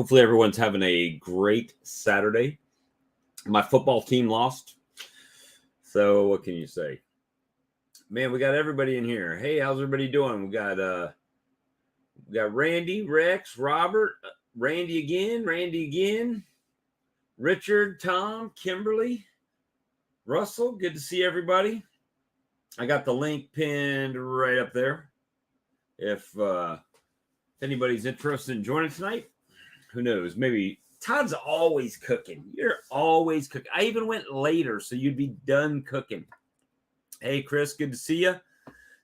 Hopefully everyone's having a great Saturday. My football team lost. So what can you say? Man, we got everybody in here. Hey, how's everybody doing? We got Randy, Rex, Robert, Randy again, Richard, Tom, Kimberly, Russell. Good to see everybody. I got the link pinned right up there. If anybody's interested in joining tonight, who knows? Maybe Todd's always cooking. You're always cooking. I even went later, so you'd be done cooking. Hey, Chris, good to see you.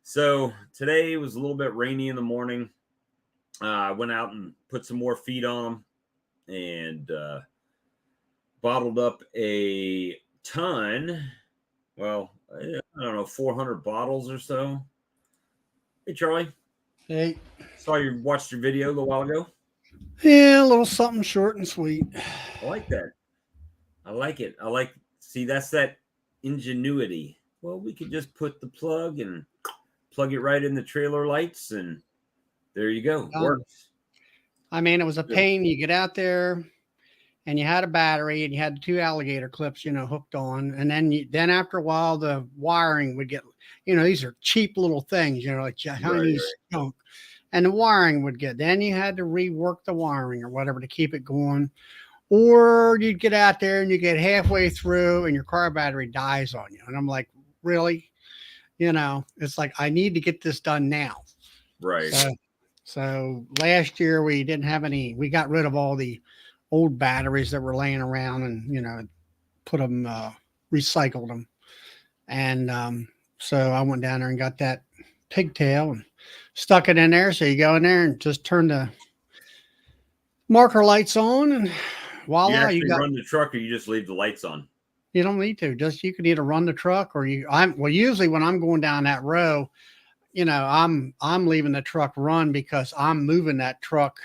So today was a little bit rainy in the morning. I went out and put some more feed on them and bottled up a ton. Well, I don't know, 400 bottles or so. Hey, Charlie. Hey. Saw you watched your video a little while ago. Yeah, a little something short and sweet. I like that. I like it. See, that's that ingenuity. Well, we could just put the plug and plug it right in the trailer lights, and there you go. Works. I mean, it was a pain. You get out there, and you had a battery, and you had 2 alligator clips, hooked on, and then after a while, the wiring would get, these are cheap little things, like Chinese junk, and the wiring would get. Then you had to rework the wiring or whatever to keep it going, or you'd get out there and you get halfway through, and your car battery dies on you, and I'm like, really? It's like, I need to get this done now. Right. So last year we didn't have any. We got rid of all the old batteries that were laying around, and put them, recycled them, and so I went down there and got that pigtail and stuck it in there. So you go in there and just turn the marker lights on, and voila, you got run the truck, or you just leave the lights on. You don't need to. You can either run the truck, or usually when I'm going down that row, I'm leaving the truck run because I'm moving that truck.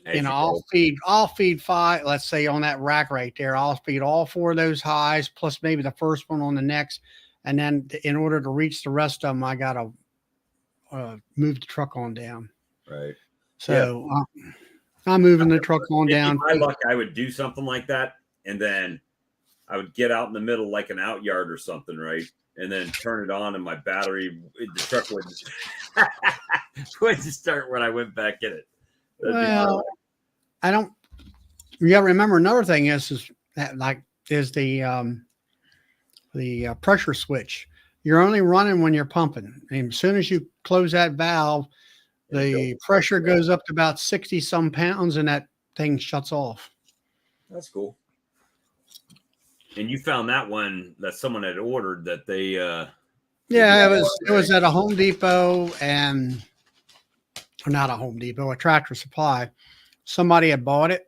I'll feed 5, let's say on that rack right there, I'll feed all 4 of those highs plus maybe the first one on the next. And then in order to reach the rest of them, I got to move the truck on down. Right. So I'm moving the truck on down. My luck, I would do something like that. And then I would get out in the middle like an out yard or something. Right. And then turn it on, and my battery, the truck would start when I went back in it. Well, I don't. You got to remember another thing is the pressure switch. You're only running when you're pumping, and as soon as you close that valve, the pressure goes up to about 60 some pounds, and that thing shuts off. That's cool. And you found that one that someone had ordered that they. It was at a Home Depot, and not a Home Depot, a Tractor Supply. Somebody had bought it,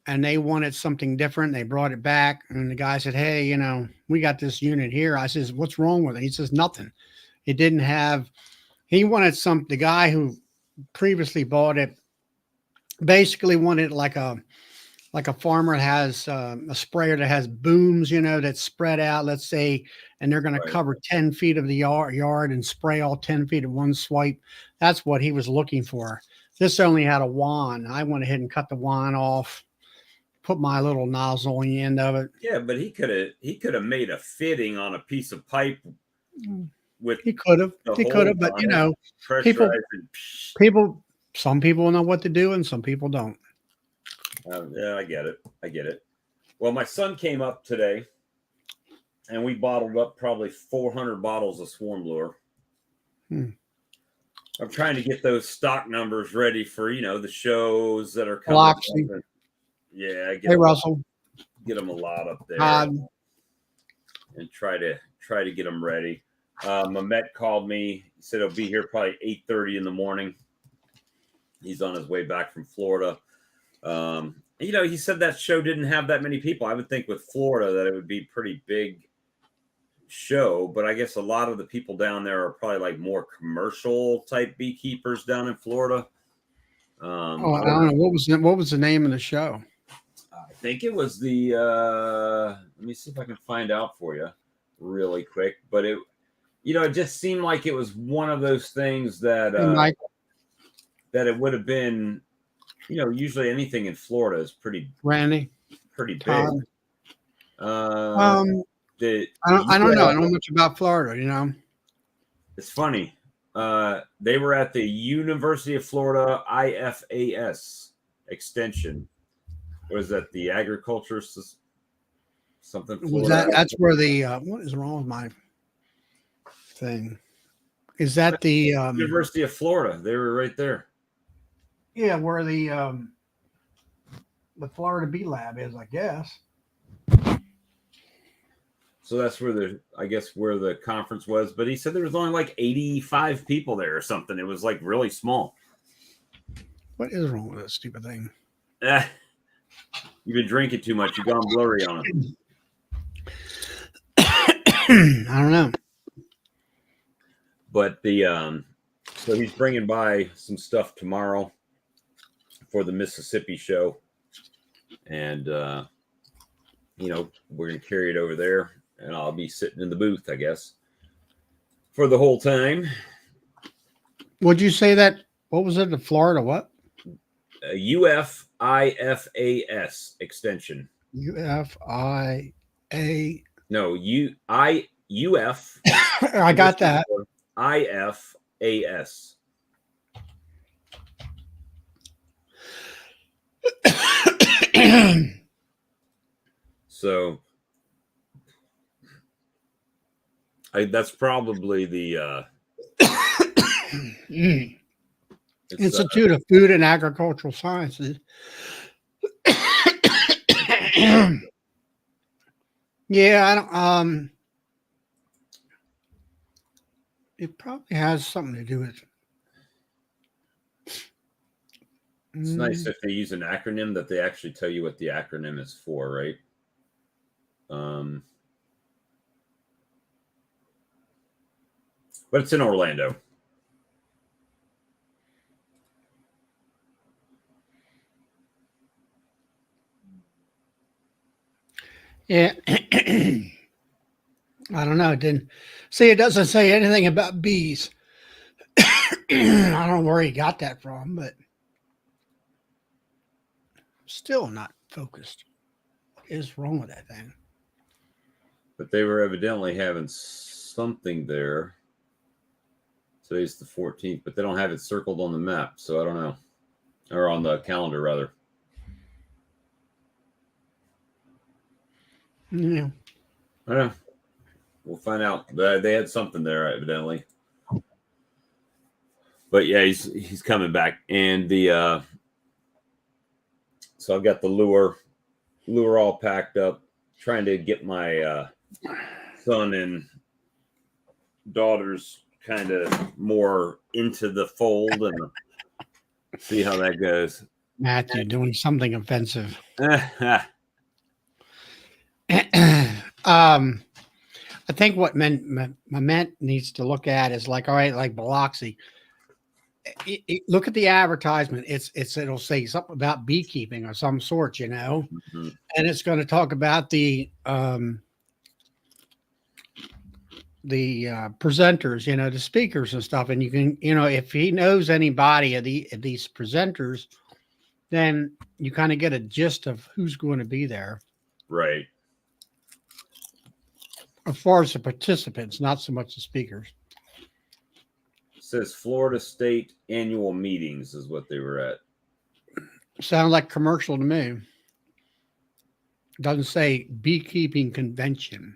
and they wanted something different. They brought it back, and the guy said, "Hey, we got this unit here." I says, "What's wrong with it?" He says, "Nothing. It didn't have." He wanted the guy who previously bought it basically wanted like a farmer has a sprayer that has booms, that's spread out, let's say, and they're going to cover 10 feet of the yard and spray all 10 feet at one swipe. That's what he was looking for. This only had a wand. I went ahead and cut the wand off, put my little nozzle on the end of it. Yeah, but he could have made a fitting on a piece of pipe with. He could have, but people, some people know what to do and some people don't. Yeah, I get it. Well, my son came up today, and we bottled up probably 400 bottles of Swarm Lure. I'm trying to get those stock numbers ready for the shows that are coming. Yeah, Russell, get them a lot up there, and try to get them ready. Mehmet called me. He said he'll be here probably 8:30 in the morning. He's on his way back from Florida. He said that show didn't have that many people. I would think with Florida that it would be pretty big show, but I guess a lot of the people down there are probably like more commercial type beekeepers down in Florida. I don't know what was the name of the show. I think it was the let me see if I can find out for you really quick, but it just seemed like it was one of those things that that it would have been usually anything in Florida is pretty Randy, big. Todd. The I don't know. I don't know much about Florida. It's funny. They were at the University of Florida IFAS extension. What is that? The agriculture something? Florida. That's where the what is wrong with my thing? Is that the University of Florida? They were right there. Yeah, where the Florida Bee Lab is, I guess. So that's where where the conference was. But he said there was only like 85 people there or something. It was like really small. What is wrong with that stupid thing? You've been drinking too much. You've gone blurry on it. I don't know. But so he's bringing by some stuff tomorrow for the Mississippi show. And, we're going to carry it over there. And I'll be sitting in the booth, I guess, for the whole time. Would you say that? What was it? The Florida what? UFIFAS extension. UFIA. No, UF. I got that. IFAS. So that's probably the Institute of Food and Agricultural Sciences. Yeah, I don't. It probably has something to do with. It's nice if they use an acronym that they actually tell you what the acronym is for, right? But it's in Orlando. Yeah. I don't know. It didn't see. It doesn't say anything about bees. I don't know where he got that from, but still not focused. What is wrong with that thing? But they were evidently having something there. Today's the 14th, but they don't have it circled on the map, so I don't know. Or on the calendar, rather. Yeah. I don't know. We'll find out. They had something there, evidently. But yeah, he's coming back. And the so I've got the lure all packed up, trying to get my son and daughters kind of more into the fold and see how that goes. Matthew doing something offensive. I think what Mament needs to look at is like, all right, like Biloxi. Look at the advertisement. It'll say something about beekeeping or some sort, Mm-hmm. and it's going to talk about the presenters, the speakers and stuff. And you can, if he knows anybody of these presenters, then you kind of get a gist of who's going to be there. Right. As far as the participants, not so much the speakers. It says Florida State annual meetings is what they were at. Sounds like commercial to me. Doesn't say beekeeping convention.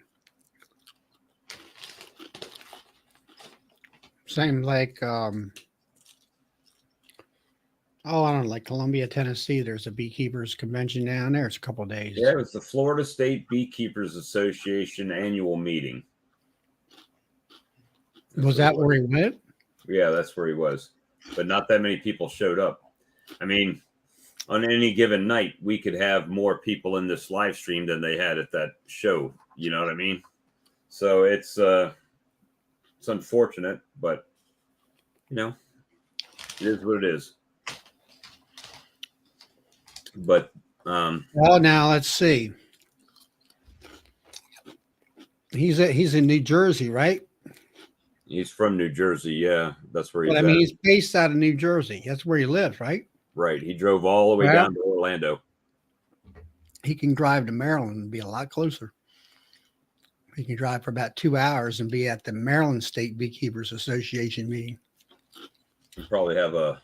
Same like I don't know, like Columbia, Tennessee. There's a beekeepers convention down there. It's a couple of days. Yeah, it was the Florida State Beekeepers Association annual meeting. Was that where he went? Yeah, that's where he was. But not that many people showed up. I mean, on any given night, we could have more people in this live stream than they had at that show. You know what I mean? So it's unfortunate, but it is what it is. But well, now let's see. He's in New Jersey, right? He's from New Jersey. Yeah, that's where he's at. He's based out of New Jersey. That's where he lives, right? Right. He drove all the way Well, down to Orlando. he can drive to Maryland and be a lot closer. He can drive for about 2 hours and be at the Maryland State Beekeepers Association meeting. You probably have a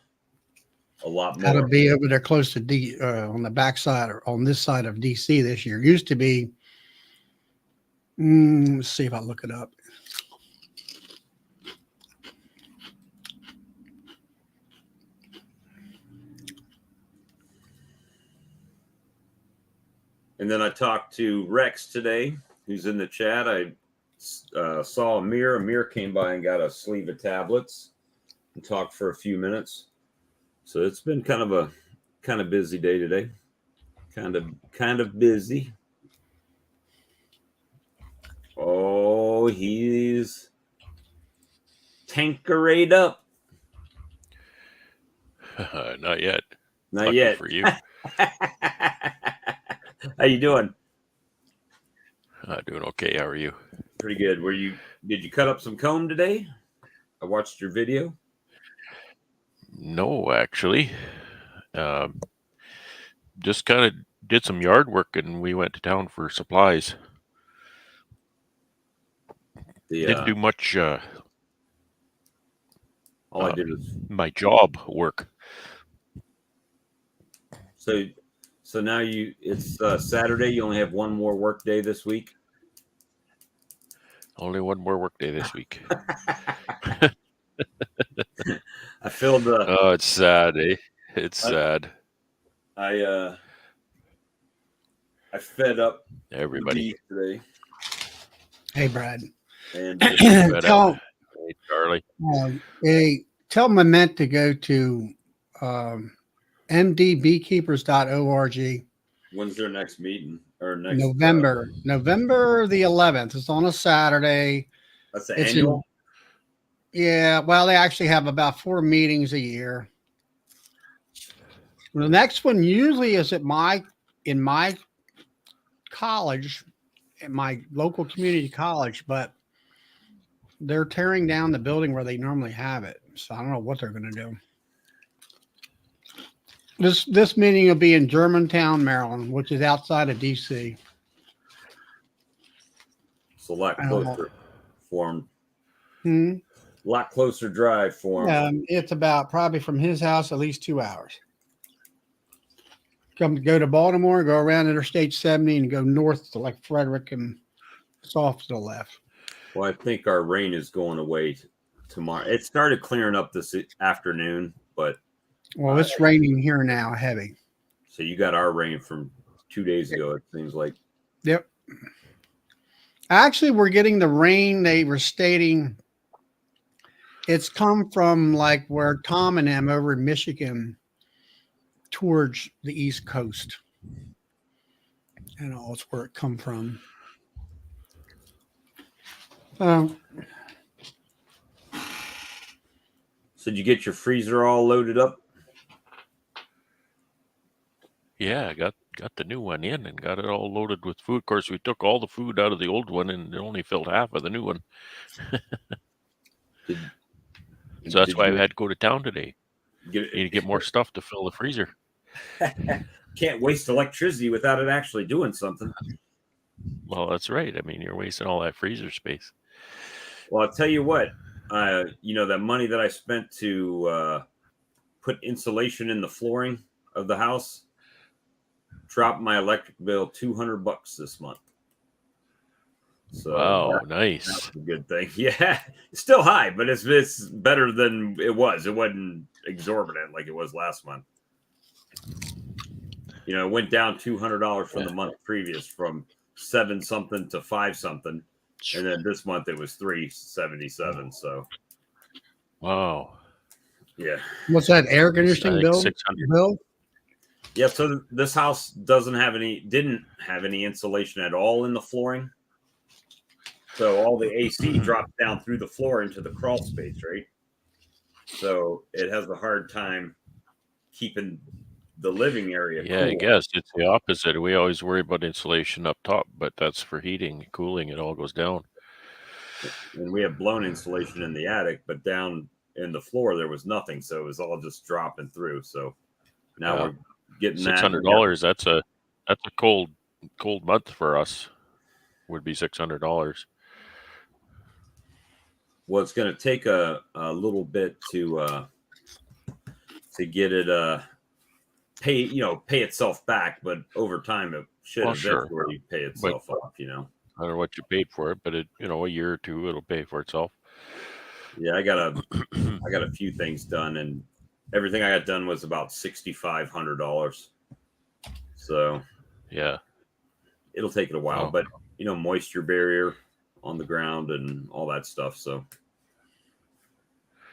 lot more. That'll be over there close to on the backside or on this side of DC this year. It used to be, let's see if I look it up. And then I talked to Rex today, who's in the chat. I saw Amir. Amir came by and got a sleeve of tablets and talked for a few minutes. So it's been kind of busy day today. Kind of busy. Oh, he's tankerade up. Not yet. Not Lucky yet. for you. How you doing? Doing okay. How are you? Pretty good. Did you cut up some comb today? I watched your video. No, actually. Just kind of did some yard work and we went to town for supplies. Didn't do much all I did was my job work. So now it's Saturday. You only have one more work day this week. Only one more work day this week. I filled the. Oh, it's sad, eh? It's sad. I fed up everybody today. Hey, Brad. And tell hey, Charlie. Tell Mement to go to mdbeekeepers.org. When's their next meeting or next November the 11th. It's on a Saturday. That's the annual. Yeah, well, they actually have about 4 meetings a year. The next one usually is in my college, at my local community college, but they're tearing down the building where they normally have it. So I don't know what they're going to do. This meeting will be in Germantown, Maryland, which is outside of DC. It's a lot closer for him. A lot closer drive for him. It's about probably from his house at least 2 hours. Go to Baltimore, go around Interstate 70 and go north to like Frederick and it's off to the left. Well, I think our rain is going away tomorrow. It started clearing up this afternoon, but well, it's raining here now, heavy. So you got our rain from 2 days ago, it seems like. Yep. Actually, we're getting the rain they were stating. It's come from like where Tom and them over in Michigan towards the East Coast. And all it's where it come from. So did you get your freezer all loaded up? Yeah, I got the new one in and got it all loaded with food. Of course, we took all the food out of the old one and it only filled half of the new one. So that's why I had to go to town today. Need to get more stuff to fill the freezer. Can't waste electricity without it actually doing something. Well, that's right. I mean, you're wasting all that freezer space. Well, I'll tell you what, that money that I spent to put insulation in the flooring of the house dropped my electric bill $200 this month. So wow, nice. That's a good thing. Yeah, it's still high, but it's better than it was. It wasn't exorbitant like it was last month. It went down $200 from the month previous, from 7 something to 5 something, and then this month it was $377. So, wow. Yeah. What's that air conditioning bill? $600. Yeah. So this house didn't have any insulation at all in the flooring. So all the AC drops down through the floor into the crawl space, right? So it has a hard time keeping the living area Yeah, cool. I guess it's the opposite. We always worry about insulation up top, but that's for heating, cooling. It all goes down. And we have blown insulation in the attic, but down in the floor there was nothing, so it was all just dropping through. So Now we're getting that. $600. That's a cold month for us. Would be $600. Well, it's going to take a little bit to get it pay itself back, but over time it should eventually pay itself off. I don't know what you paid for it, but a year or two it'll pay for itself. Yeah, I got a few things done, and everything I got done was about $6,500. So yeah, it'll take it a while, but moisture barrier on the ground and all that stuff. So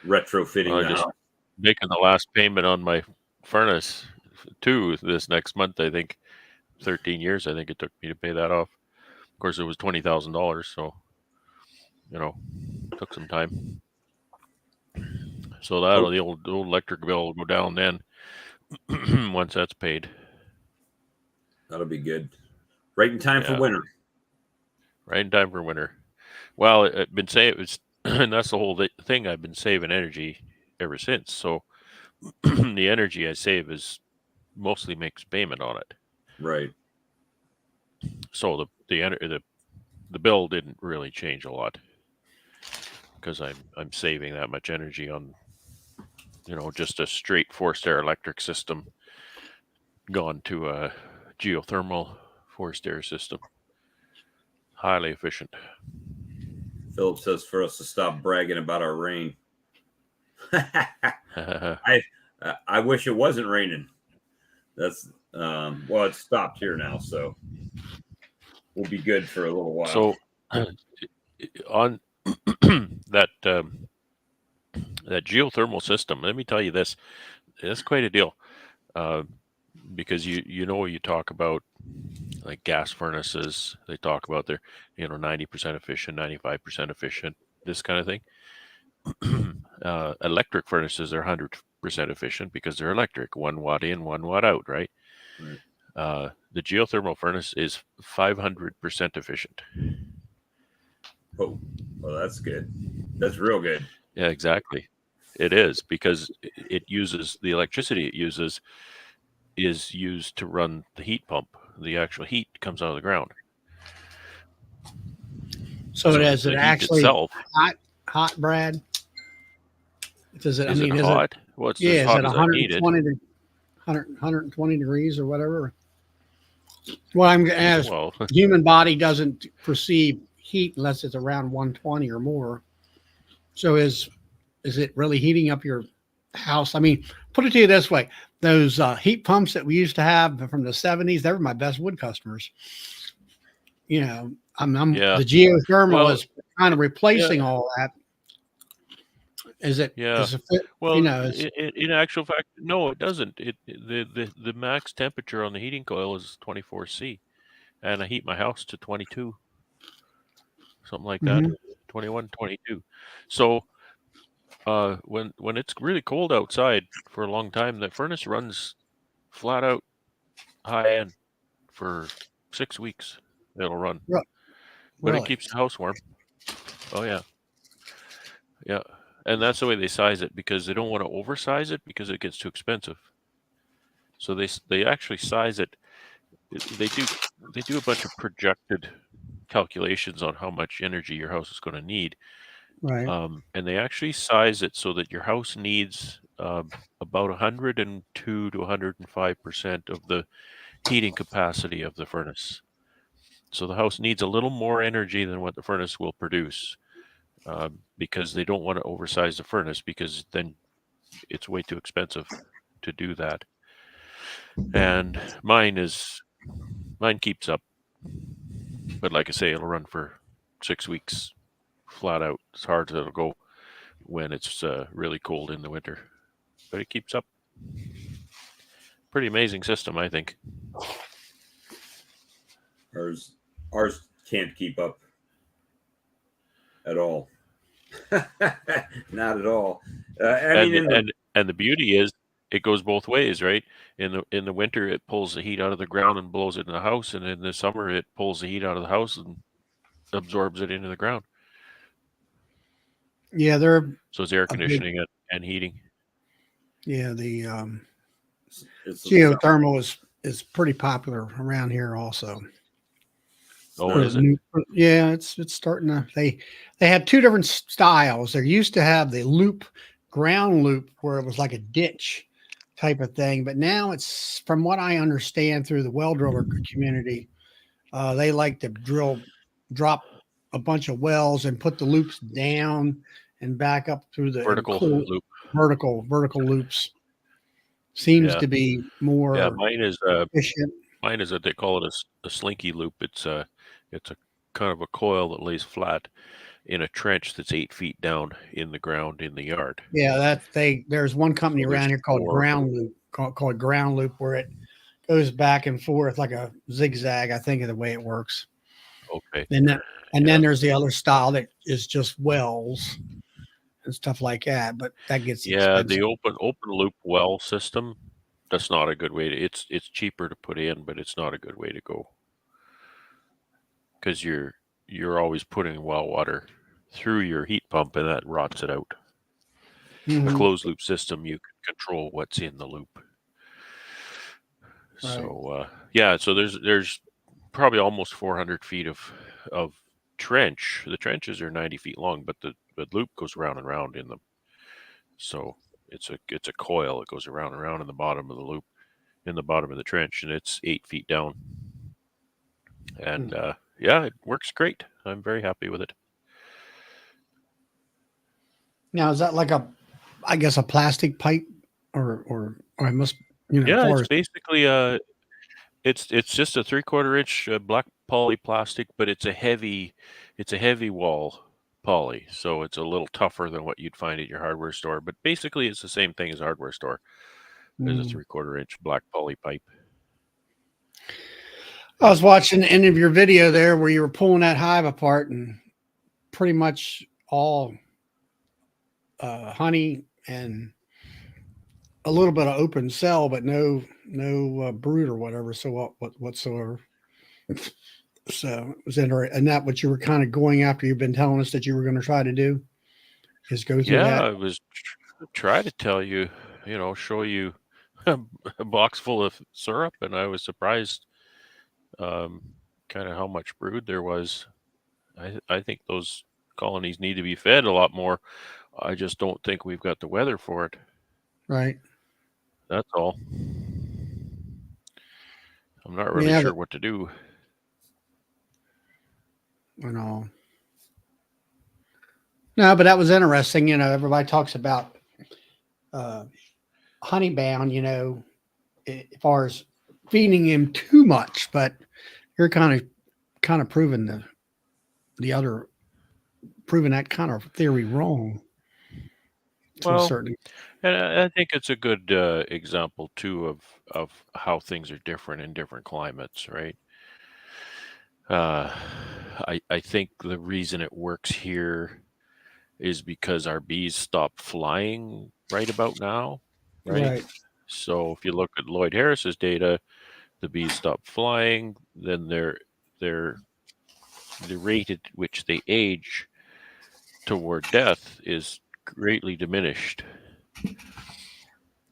retrofitting the house. Making the last payment on my furnace too this next month. I think 13 years. I think it took me to pay that off. Of course, it was $20,000, so took some time. So the old electric bill will go down then once that's paid. That'll be good. Right in time for winter. Right in time for winter. Well, I've been saying it was, and that's the whole thing. I've been saving energy ever since. So the energy I save is mostly makes payment on it. Right. So the bill didn't really change a lot because I'm saving that much energy on just a straight forced air electric system gone to a geothermal forced air system. Highly efficient. Philip says for us to stop bragging about our rain. I wish it wasn't raining. That's well, it's stopped here now, so we'll be good for a little while. So on that geothermal system, let me tell you this. It's quite a deal. Because you talk about like gas furnaces, they talk about they're 90% efficient, 95% efficient, this kind of thing. Electric furnaces are 100% efficient because they're electric, 1 watt in, 1 watt out, right? Right. The geothermal furnace is 500% efficient. Oh, well, that's good. That's real good. Yeah, exactly. It is, because it uses the electricity it uses is used to run the heat pump. The actual heat comes out of the ground. So is it actually itself, hot, Brad? Does it? Is it hot? Well, it's as hot as I need it. 120 degrees or whatever. Well, I'm as human body doesn't perceive heat unless it's around 120 or more. So is it really heating up your house? I mean, put it to you this way: those heat pumps that we used to have from the 70s, they were my best wood customers. The geothermal is kind of replacing all that. Is it? Yeah. In actual fact, no, it doesn't. The max temperature on the heating coil is 24 C, and I heat my house to 22, something like that, 21, 22. So when it's really cold outside for a long time, the furnace runs flat out high end for 6 weeks. It'll run, but it keeps the house warm. Oh yeah, yeah. And that's the way they size it, because they don't want to oversize it because it gets too expensive. So they actually size it. They do a bunch of projected calculations on how much energy your house is going to need. Right. And they actually size it so that your house needs about 102 to 105% of the heating capacity of the furnace. So the house needs a little more energy than what the furnace will produce. Because they don't want to oversize the furnace, because then it's way too expensive to do that. And mine keeps up, but like I say, it'll run for 6 weeks flat out. As hard as it'll go when it's really cold in the winter, but it keeps up. Pretty amazing system, I think. Ours can't keep up at all. Not at all. And the beauty is, it goes both ways, right? In the winter, it pulls the heat out of the ground and blows it in the house, and in the summer, it pulls the heat out of the house and absorbs it into the ground. Yeah, so it's air conditioning and heating. Yeah, the Geothermal is pretty popular around here also. Oh, is it? Yeah, it's starting to. They have two different styles. They used to have the loop, ground loop, where it was like a ditch type of thing, but now it's, from what I understand through the well driller community, they like to drop a bunch of wells and put the loops down and back up through the Vertical loop. Vertical loops seems to be more mine is efficient. Mine is what they call it a slinky loop. It's a kind of a coil that lays flat in a trench that's 8 feet down in the ground in the yard. Yeah, there's one company around here called Ground Loop, called Ground Loop, where it goes back and forth like a zigzag, I think, of the way it works. Okay. And then there's the other style that is just wells and stuff like that, but that gets expensive. The open loop well system, that's not a good way to. It's cheaper to put in, but it's not a good way to go, because you're always putting well water through your heat pump, and that rots it out. A closed loop system, you can control what's in the loop. Right. So so there's probably almost 400 feet of trench. The trenches are 90 feet long, but the loop goes round and round in them. So it's a coil that goes around and around in the bottom of the loop, in the bottom of the trench, and it's 8 feet down. And it works great. I'm very happy with it. Now, is that like a plastic pipe, or I must, it's basically it's just a 3/4 inch black poly plastic, but it's a heavy wall poly, so it's a little tougher than what you'd find at your hardware store. But basically, it's the same thing as a hardware store. There's a 3/4 inch black poly pipe. I was watching the end of your video there where you were pulling that hive apart, and pretty much all honey and a little bit of open cell, but no brood or whatever. So whatsoever. So it was interesting. And that what you were kind of going after. You've been telling us that you were going to try to do is go through that. I was try to tell you, show you a box full of syrup, and I was surprised kind of how much brood there was. I think those colonies need to be fed a lot more. I just don't think we've got the weather for it. Right. That's all. I'm not really sure what to do. I know. No, but that was interesting. Everybody talks about honeybound, as far as feeding him too much, but you're kind of proving proving that kind of theory wrong. Well, and I think it's a good example too of how things are different in different climates, right? I think the reason it works here is because our bees stop flying right about now, right? So if you look at Lloyd Harris's data, the bees stop flying, then the rate at which they age toward death is greatly diminished.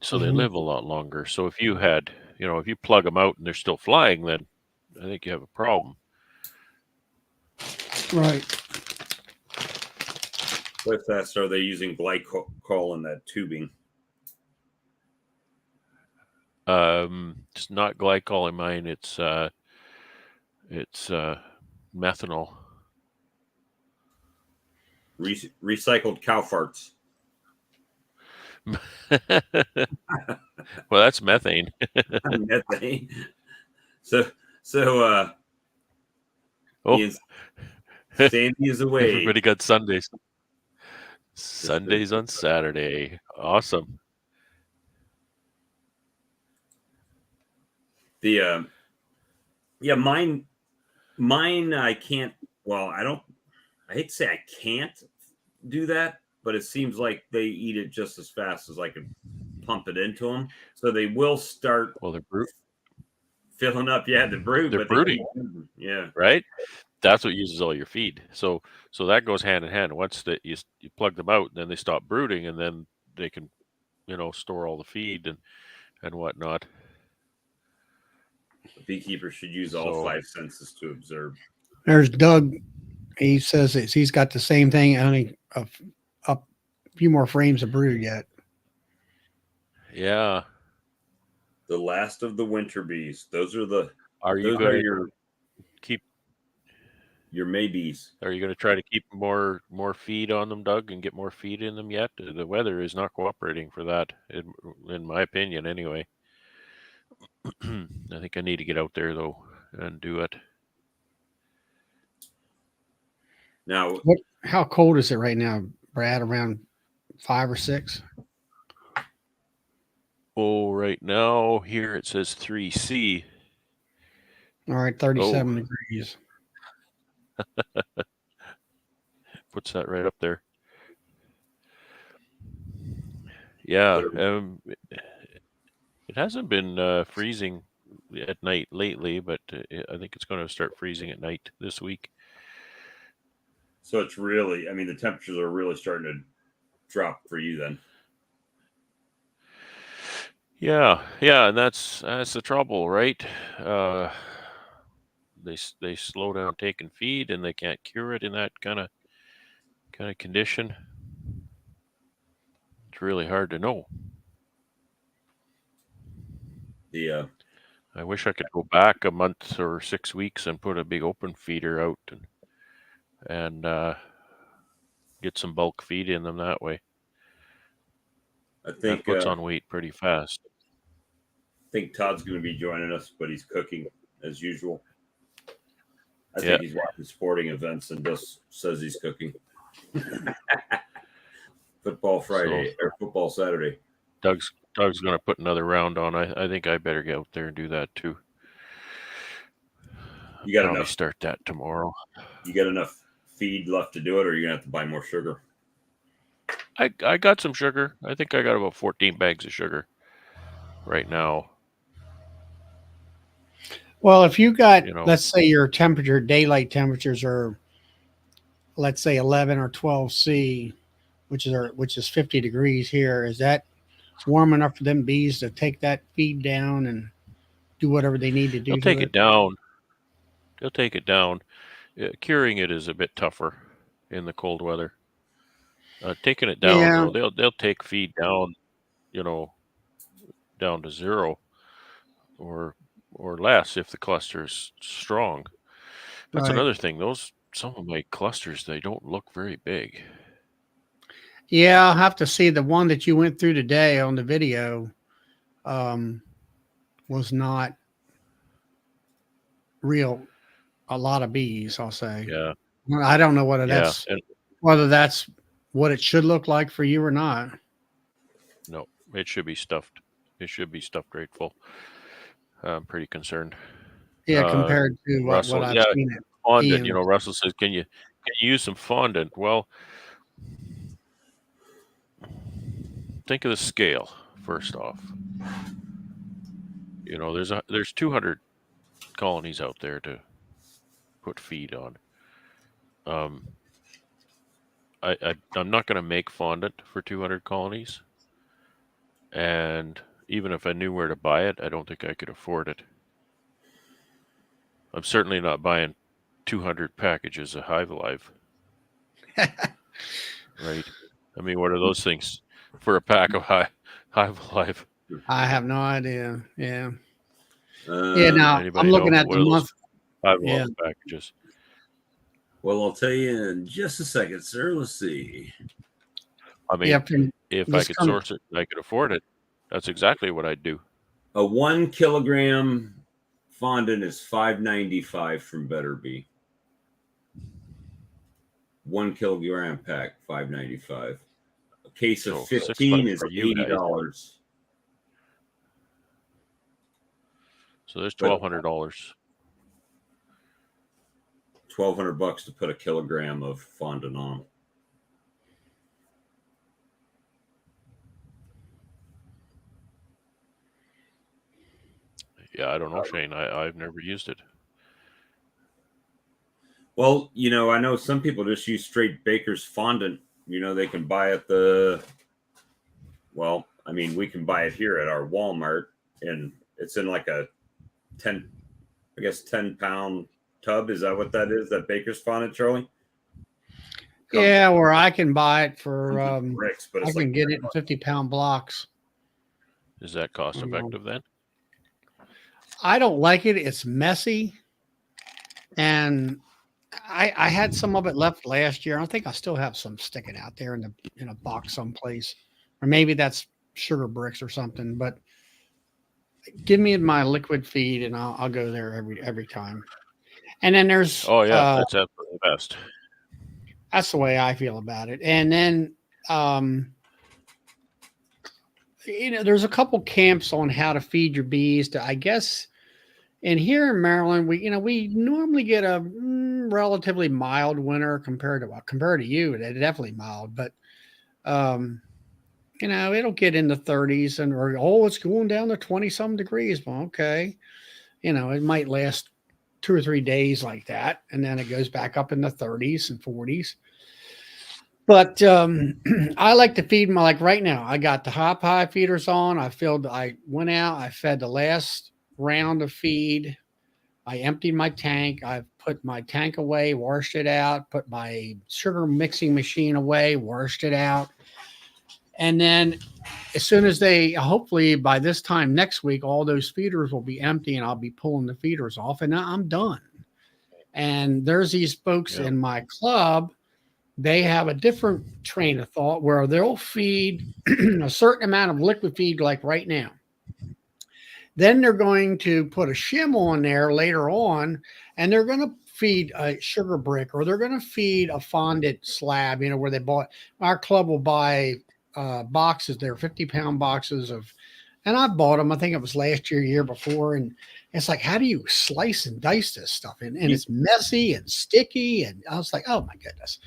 So they live a lot longer. So if you had, if you plug them out and they're still flying, then I think you have a problem. Right. With that, so are they using glycol in that tubing? It's not glycol in mine. It's methanol. Recycled cow farts. Well, that's methane. Methane. So Sandy is away. Everybody got Sundays. Sundays on Saturday. Awesome. Mine I can't, I hate to say I can't do that, but it seems like they eat it just as fast as I can pump it into them. So they will start filling up. Yeah, the brood. They're brooding. Yeah. Right? That's what uses all your feed. So that goes hand in hand. Once you plug them out, then they stop brooding, and then they can, store all the feed. and whatnot. The beekeeper should use all 5 senses to observe. There's Doug. He says he's got the same thing, only a few more frames of brood yet. Yeah. The last of the winter bees. Those are the. Are you going to keep your maybes? Are you going to try to keep more feed on them, Doug, and get more feed in them yet? The weather is not cooperating for that, in my opinion, anyway. I think I need to get out there though and do it. Now, how cold is it right now, Brad? Around 5 or 6? Oh, right now here it says 3C. All right, 37 degrees. Puts that right up there. Yeah, it hasn't been freezing at night lately, but I think it's going to start freezing at night this week. So it's really, I mean, the temperatures are really starting to drop for you then. Yeah, and that's the trouble, right? They slow down taking feed, and they can't cure it in that kind of condition. It's really hard to know. I wish I could go back a month or 6 weeks and put a big open feeder out and get some bulk feed in them that way. I think that puts on weight pretty fast. I think Todd's going to be joining us, but he's cooking as usual. I think he's watching sporting events and just says he's cooking. Football Friday or football Saturday. Doug's going to put another round on. I think I better get out there and do that too. You got probably enough. Start that tomorrow. You got enough feed left to do it, or you're gonna have to buy more sugar? I got some sugar. I think I got about 14 bags of sugar right now. Well, if you got, let's say your daylight temperatures are, let's say 11 or 12 C, which is 50 degrees here, is that warm enough for them bees to take that feed down and do whatever they need to do? They'll take it down. They'll take it down. Curing it is a bit tougher in the cold weather. Taking it down, though, they'll take feed down, down to 0 or less if the cluster is strong. That's another thing. Some of my clusters, they don't look very big. Yeah, I'll have to see the one that you went through today on the video. Was not a lot of bees, I'll say. Yeah. I don't know whether that's what it should look like for you or not. No, it should be stuffed. It should be stuffed right full. I'm pretty concerned. Yeah, compared to what I've seen it. Fondant, Russell says, can you use some fondant? Well, think of the scale first off. There's 200 colonies out there to put feed on. I'm not going to make fondant for 200 colonies, and even if I knew where to buy it, I don't think I could afford it. I'm certainly not buying 200 packages of Hive Alive. Right? I mean, what are those things for a pack of Hive Alive? I have no idea. Yeah. Now I'm looking at the month. Hive Alive packages. Well, I'll tell you in just a second, sir. Let's see. I mean, if I could source it, I could afford it. That's exactly what I'd do. A 1 kilogram fondant is $5.95 from Better Bee. 1 kilogram pack, $5.95. A case of 15 is $80. So there's $1,200. $1,200 to put a kilogram of fondant on. Yeah, I don't know, Shane. I've never used it. Well, I know some people just use straight baker's fondant. They can buy at the. Well, I mean, we can buy it here at our Walmart, and it's in like a 10 pound tub. Is that what that is? That Baker's Fondant, Charlie? Yeah, or I can buy it for bricks, but I it's can like get it in 50-pound blocks. Is that cost effective then? I don't like it. It's messy. And I had some of it left last year. I think I still have some sticking out there in a box someplace. Or maybe that's sugar bricks or something. But give me my liquid feed and I'll go there every time. And then there's that's absolutely the best. That's the way I feel about it. And then there's a couple camps on how to feed your bees. I guess, and here in Maryland, we normally get a relatively mild winter compared to you. It's definitely mild, but it'll get in the 30s it's going down to 20 some degrees. Well, okay, it might last 2 or 3 days like that, and then it goes back up in the 30s and 40s. But I like to feed like right now. I got the Hive feeders on. I went out. I fed the last round of feed. I emptied my tank. I put my tank away, washed it out, put my sugar mixing machine away, washed it out. And then as soon as hopefully by this time next week, all those feeders will be empty and I'll be pulling the feeders off and I'm done. And there's these folks in my club. They have a different train of thought where they'll feed a certain amount of liquid feed like right now. Then they're going to put a shim on there later on, and they're going to feed a sugar brick or they're going to feed a fondant slab, where they bought. Our club will buy boxes. They're 50-pound boxes and I bought them. I think it was last year before. And it's like, how do you slice and dice this stuff? And it's messy and sticky. And I was like, oh my goodness.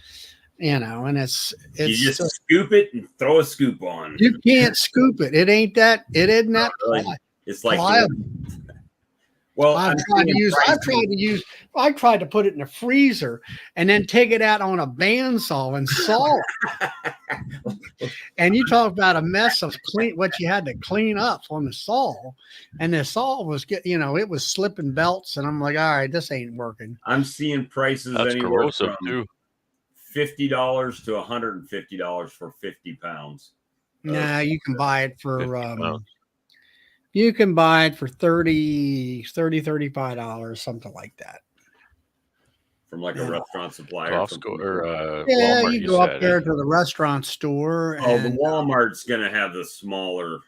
And it's you just scoop it and throw a scoop on. You can't scoop it. It isn't that really. It's like well, I tried to put it in the freezer and then take it out on a bandsaw and saw it. And you talk about a mess of what you had to clean up on the saw. And the saw was it was slipping belts, and I'm like, all right, this ain't working. I'm seeing prices anywhere from $50 to $150 for 50 pounds. Nah, you can buy it for you can buy it for $35, something like that. From like a restaurant supplier. Costco or Walmart, you go up there to the restaurant store. The Walmart's gonna have the smaller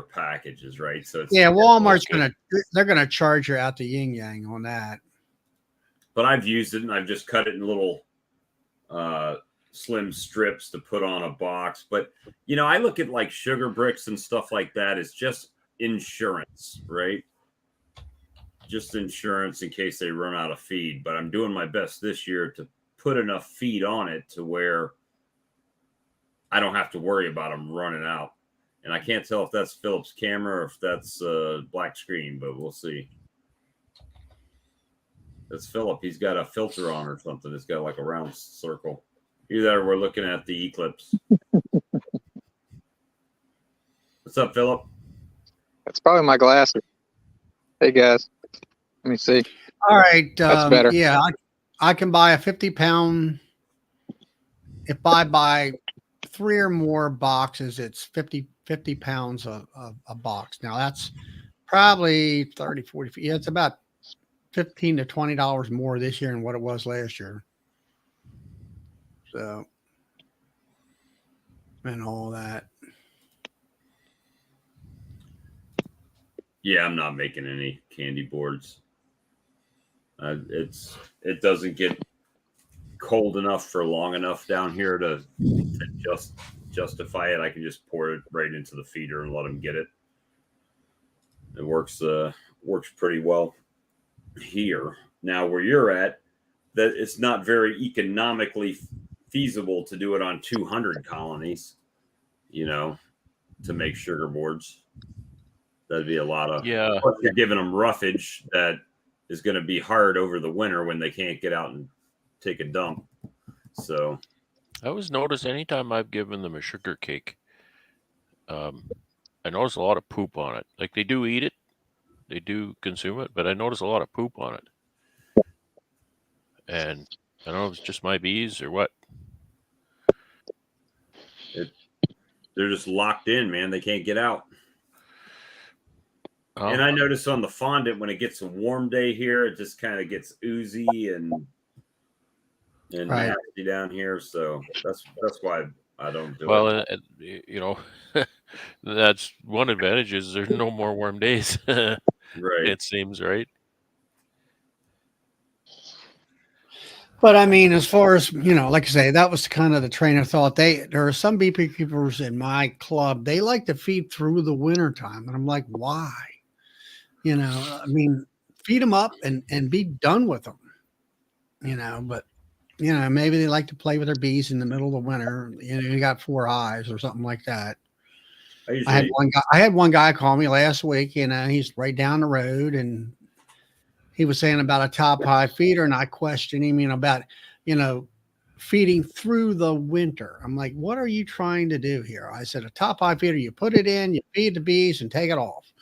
packages, right? So it's Walmart's they're gonna charge you out the yin yang on that. But I've used it and I've just cut it in little slim strips to put on a box. But I look at like sugar bricks and stuff like that as just insurance, right? Just insurance in case they run out of feed. But I'm doing my best this year to put enough feed on it to where I don't have to worry about them running out. And I can't tell if that's Philip's camera or if that's black screen, but we'll see. That's Philip. He's got a filter on or something. It's got like a round circle. Either we're looking at the eclipse. What's up, Philip? That's probably my glasses. Hey, guys. Let me see. All right. That's better. Yeah, I can buy a 50-pound. If I buy 3 or more boxes, it's 50 pounds a box. Now, that's probably 30, 40. Yeah, it's about $15 to $20 more this year than what it was last year. So, and all that. Yeah, I'm not making any candy boards. It doesn't get cold enough for long enough down here to just justify it. I can just pour it right into the feeder and let them get it. It works pretty well here. Now where you're at, that it's not very economically feasible to do it on 200 colonies, to make sugar boards. That'd be a lot of, plus you're giving them roughage that is going to be hard over the winter when they can't get out and take a dump. So I always notice anytime I've given them a sugar cake, I notice a lot of poop on it. Like they do eat it, they do consume it, but I notice a lot of poop on it. And I don't know if it's just my bees or what. They're just locked in, man. They can't get out. Oh. And I notice on the fondant, when it gets a warm day here, it just kind of gets oozy and Right. nasty down here. So that's why I don't do it. Well, you know, that's one advantage is there's no more warm days. Right. It seems, right? But I mean, as far as, you know, like I say, that was kind of the train of thought. There are some beekeepers in my club, they like to feed through the winter time. And I'm like, why? You know, I mean, feed them up and be done with them, you know, but you know, maybe they like to play with their bees in the middle of the winter. You know, you got 4 hives or something like that. I had one guy call me last week, you know, he's right down the road, and he was saying about a top hive feeder, and I questioned him, you know, about, you know, feeding through the winter. I'm like, what are you trying to do here? I said, a top hive feeder, you put it in, you feed the bees and take it off.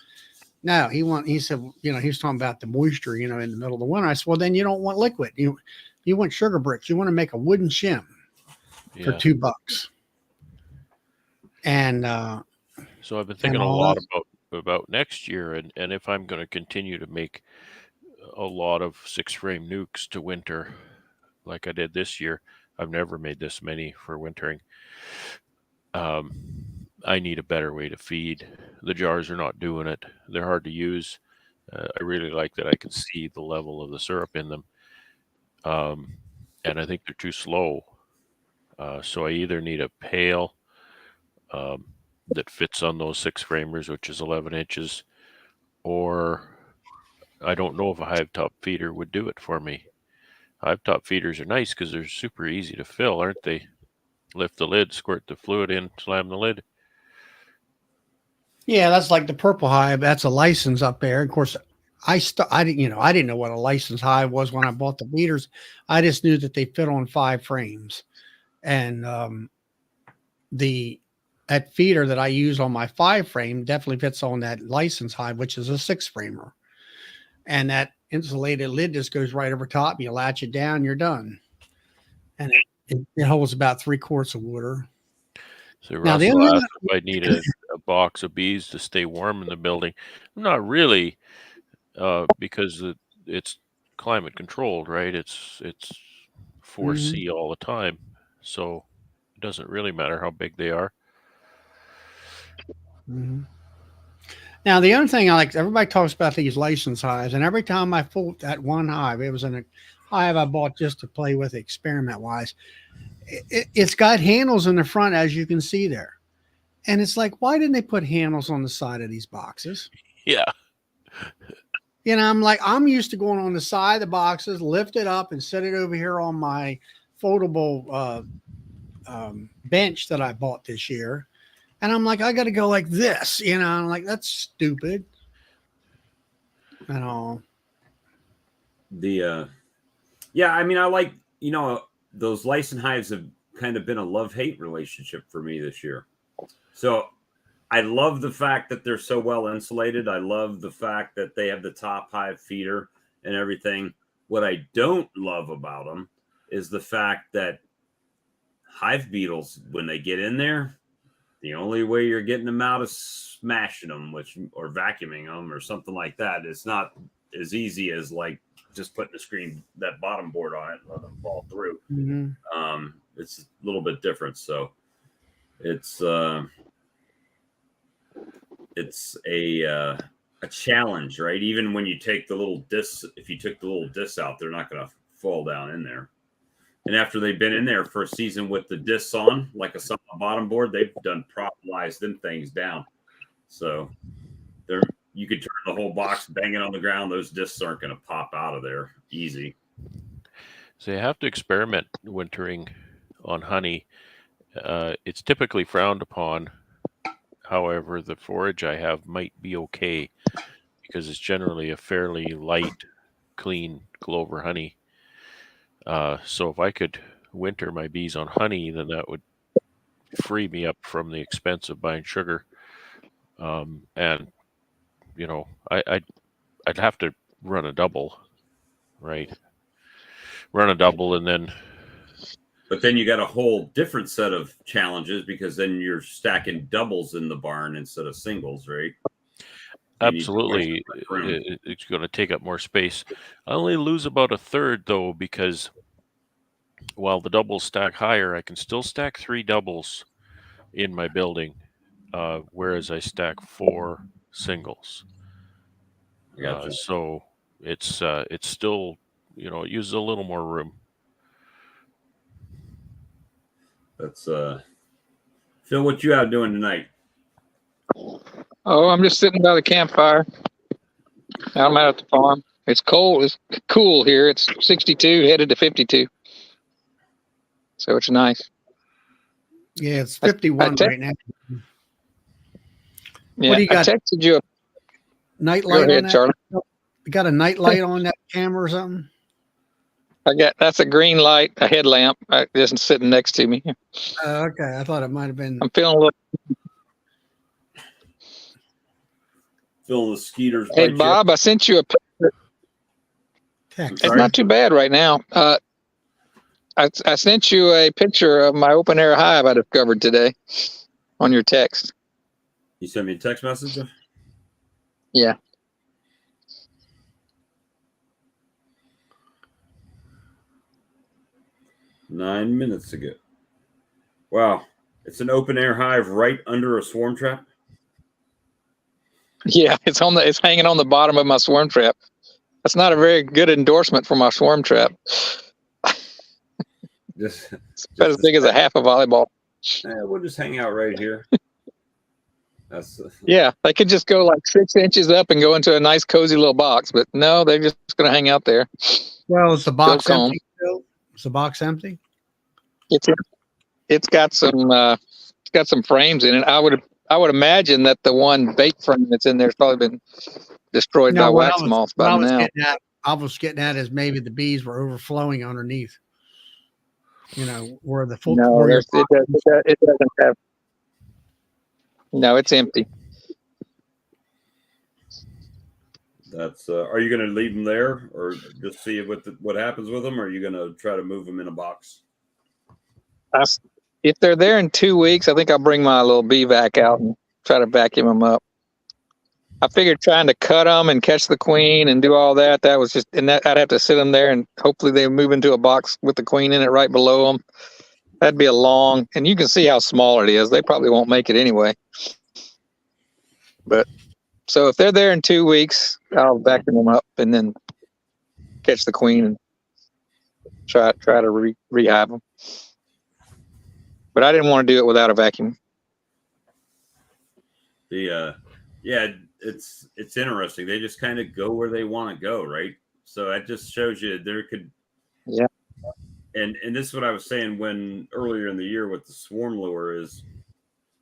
No, he said, you know, he was talking about the moisture, you know, in the middle of the winter. I said, well, then you don't want liquid. You want sugar bricks. You want to make a wooden shim for $2. And so I've been thinking a lot about next year, and if I'm going to continue to make a lot of 6-frame nukes to winter like I did this year. I've never made this many for wintering. I need a better way to feed. The jars are not doing it. They're hard to use. I really like that I can see the level of the syrup in them. And I think they're too slow. So I either need a pail that fits on those 6-framers, which is 11 inches, or I don't know if a hive top feeder would do it for me. Hive top feeders are nice because they're super easy to fill, aren't they? Lift the lid, squirt the fluid in, slam the lid. Yeah, that's like the purple hive. That's a license up there. Of course, I didn't know what a licensed hive was when I bought the feeders. I just knew that they fit on 5 frames, and that feeder that I use on my 5 frame definitely fits on that license hive, which is a 6 framer. And that insulated lid just goes right over top. You latch it down, you're done. And it holds about 3 quarts of water. So Russell asked if I need a box of bees to stay warm in the building. Not really, because it's climate controlled, right? It's 4C all the time, so it doesn't really matter how big they are. Mm-hmm. Now, the other thing I like, everybody talks about these license hives, and every time I pulled that one hive, it was in a hive I bought just to play with experiment wise. It's got handles in the front, as you can see there. And it's like, why didn't they put handles on the side of these boxes? Yeah. You know, I'm used to going on the side of the boxes, lift it up and set it over here on my foldable bench that I bought this year. And I'm like, I got to go like this, you know, I'm like, that's stupid. And all. Yeah, I mean, I like, you know, those license hives have kind of been a love-hate relationship for me this year. So I love the fact that they're so well insulated. I love the fact that they have the top hive feeder and everything. What I don't love about them is the fact that hive beetles, when they get in there, the only way you're getting them out is smashing them, or vacuuming them or something like that. It's not as easy as like just putting that bottom board on it and let them fall through. Mm-hmm. It's a little bit different. So it's a challenge, right? Even when you take the little discs, if you took the little discs out, they're not going to fall down in there. And after they've been in there for a season with the discs on, like a bottom board, they've done propolized them things down. So you could turn the whole box, bang it on the ground. Those discs aren't going to pop out of there easy. So you have to experiment wintering on honey. It's typically frowned upon. However, the forage I have might be okay because it's generally a fairly light, clean clover honey. So if I could winter my bees on honey, then that would free me up from the expense of buying sugar. And you know, I'd have to run a double, right? Run a double, and then. But then you got a whole different set of challenges because then you're stacking doubles in the barn instead of singles, right? Absolutely, it's going to take up more space. I only lose about a third though, because while the doubles stack higher, I can still stack 3 doubles in my building, whereas I stack 4 singles. Gotcha. So it's still, you know, it uses a little more room. That's Phil, what you out doing tonight? Oh, I'm just sitting by the campfire. I'm out at the farm. It's cold. It's cool here. It's 62, headed to 52. So it's nice. Yeah, it's 51 right now. Yeah, What do you got? I texted you. Night light Go ahead, on that? Charlie. You got a night light on that camera or something? That's a green light, a headlamp. Just sitting next to me. Okay, I thought it might have been. I'm feeling a little. Feeling the skeeters. Hey, Bob, I sent you a picture. Text. It's not too bad right now. I sent you a picture of my open air hive I discovered today on your text. You sent me a text message? Yeah. Nine minutes ago. Wow. It's an open air hive right under a swarm trap. Yeah, it's hanging on the bottom of my swarm trap. That's not a very good endorsement for my swarm trap. Just about as big as a half a volleyball. We'll just hang out right here. Yeah, they could just go like 6 inches up and go into a nice cozy little box, but no, they're just going to hang out there. Well, is the box empty still? Is the box empty? It's got some frames in it. I would imagine that the one bait frame that's in there has probably been destroyed by wax moths by now. I was getting at is maybe the bees were overflowing underneath. You know, where the full. No, it doesn't have. No, it's empty. That's. Are you going to leave them there, or just see what happens with them? Or are you going to try to move them in a box? If they're there in 2 weeks, I think I'll bring my little bee vac out and try to vacuum them up. I figured trying to cut them and catch the queen and do all that was just, and that I'd have to sit them there and hopefully they move into a box with the queen in it right below them. That'd be a long, and you can see how small it is. They probably won't make it anyway. But so if they're there in 2 weeks, I'll vacuum them up and then catch the queen and try to rehive them. But I didn't want to do it without a vacuum. It's interesting. They just kind of go where they want to go, right? So that just shows you there could. Yeah. And this is what I was saying when earlier in the year with the swarm lure is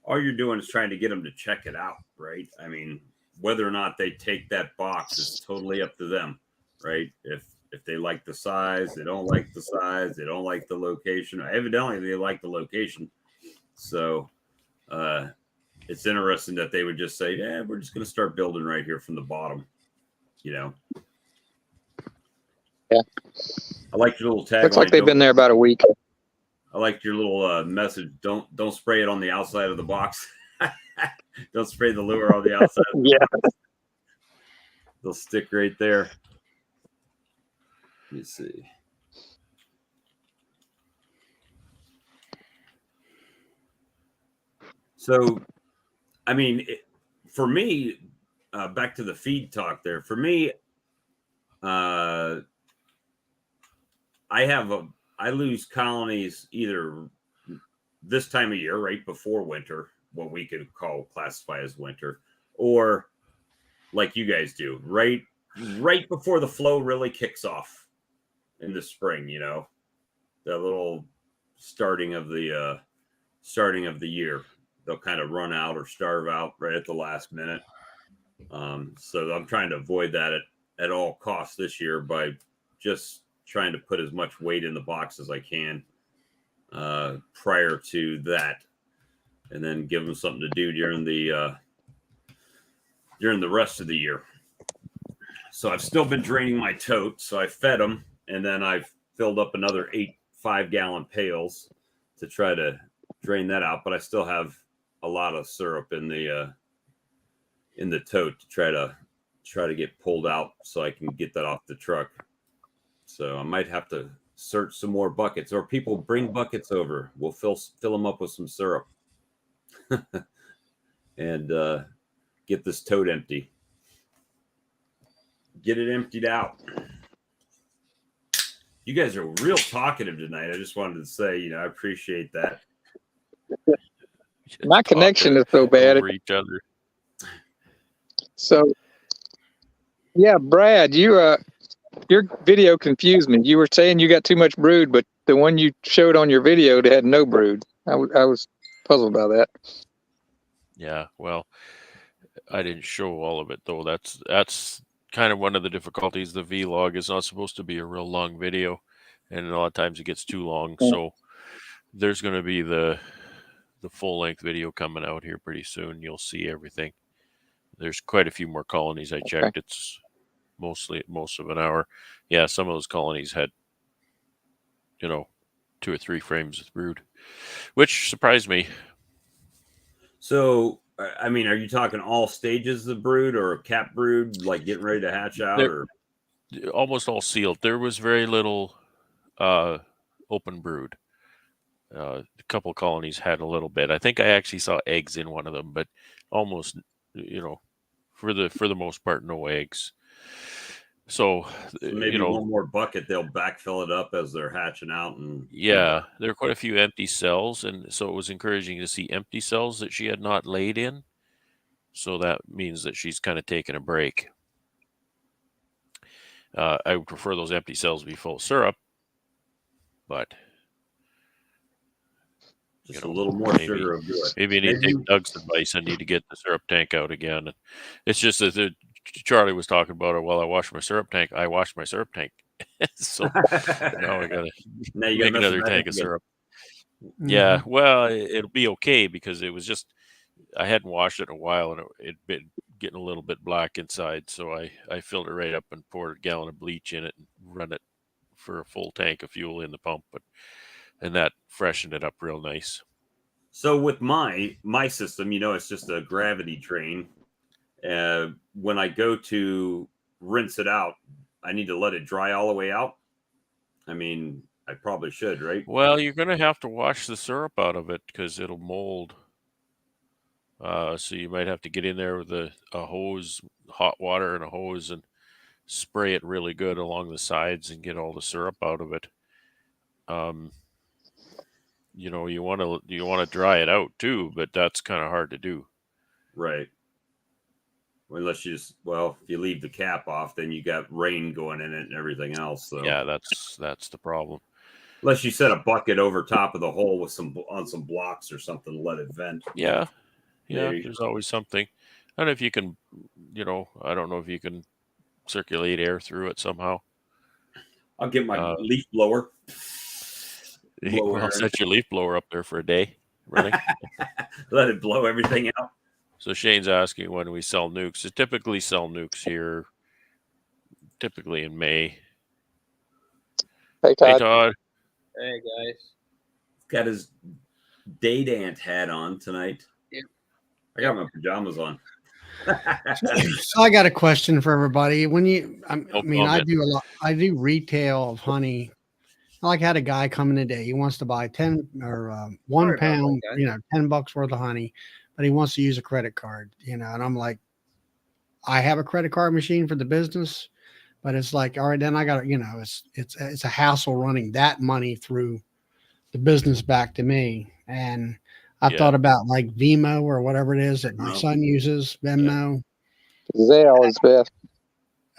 all you're doing is trying to get them to check it out, right? I mean, whether or not they take that box is totally up to them, right? If they like the size, they don't like the size, they don't like the location. Evidently, they like the location. So it's interesting that they would just say, yeah, we're just going to start building right here from the bottom, you know? Yeah. I like your little tagline. Looks like they've been there about a week. I like your little message. Don't spray it on the outside of the box. Don't spray the lure on the outside. Yeah. They'll stick right there. Let me see. So, I mean, for me, back to the feed talk there. For me, I lose colonies either this time of year, right before winter, what we could classify as winter, or like you guys do, right before the flow really kicks off in the spring. You know, that little starting of the year, they'll kind of run out or starve out right at the last minute. So I'm trying to avoid that at all costs this year by just trying to put as much weight in the box as I can prior to that, and then give them something to do during the during the rest of the year. So I've still been draining my tote. So I fed them, and then I've filled up another 8 5-gallon pails to try to drain that out. But I still have a lot of syrup in the tote to try to get pulled out so I can get that off the truck. So I might have to search some more buckets, or people bring buckets over. We'll fill them up with some syrup and get this tote empty. Get it emptied out. You guys are real talkative tonight. I just wanted to say, I appreciate that. My connection is so bad. Over each other. So, yeah, Brad, your video confused me. You were saying you got too much brood, but the one you showed on your video, they had no brood. I was puzzled by that. Yeah, well, I didn't show all of it though. That's kind of one of the difficulties. The vlog is not supposed to be a real long video, and a lot of times it gets too long. Yeah. So there's going to be the full length video coming out here pretty soon. You'll see everything. There's quite a few more colonies. I checked. Okay. It's most of an hour. Yeah, some of those colonies had 2 or 3 frames of brood, which surprised me. So, I mean, are you talking all stages of brood or cap brood, like getting ready to hatch out? Or almost all sealed. There was very little open brood. A couple colonies had a little bit. I think I actually saw eggs in one of them, but almost, for the most part, no eggs. So maybe one more bucket, they'll backfill it up as they're hatching out. And yeah, there are quite a few empty cells, and so it was encouraging to see empty cells that she had not laid in. So that means that she's kind of taking a break. I would prefer those empty cells be full of syrup, but just a little more sugar will do it. Maybe I need to take Doug's advice. I need to get the syrup tank out again. It's just that Charlie was talking about it while I washed my syrup tank. I washed my syrup tank. So now I gotta make another tank of syrup. Mm-hmm. Yeah, well, it'll be okay because it was just I hadn't washed it in a while and it'd been getting a little bit black inside. So I filled it right up and poured a gallon of bleach in it and run it for a full tank of fuel in the pump, and that freshened it up real nice. So with my system, it's just a gravity drain. When I go to rinse it out, I need to let it dry all the way out. I mean, I probably should, right? Well, you're going to have to wash the syrup out of it because it'll mold. So you might have to get in there with a hose, hot water and a hose, and spray it really good along the sides and get all the syrup out of it. You want to dry it out too, but that's kind of hard to do. Right. Unless if you leave the cap off, then you got rain going in it and everything else. So yeah, that's the problem. Unless you set a bucket over top of the hole with some blocks or something to let it vent. Yeah. Maybe. There's always something. I don't know if you can, I don't know if you can circulate air through it somehow. I'll get my leaf blower. I'll set your leaf blower up there for a day. Really? Let it blow everything out. So Shane's asking when we sell nukes. We typically sell nukes here, typically in May. Hey, Todd. Hey, Todd. Hey, guys. Got his date ant hat on tonight. Yeah. I got my pajamas on. So I got a question for everybody. I do retail of honey. I had a guy coming today. He wants to buy 10 or 1 pound, $10 worth of honey, but he wants to use a credit card, and I'm like, I have a credit card machine for the business, but it's like, all right, then I got to, it's a hassle running that money through the business back to me. And I thought about like Vimo or whatever it is that my son uses, Venmo. Zelle is best.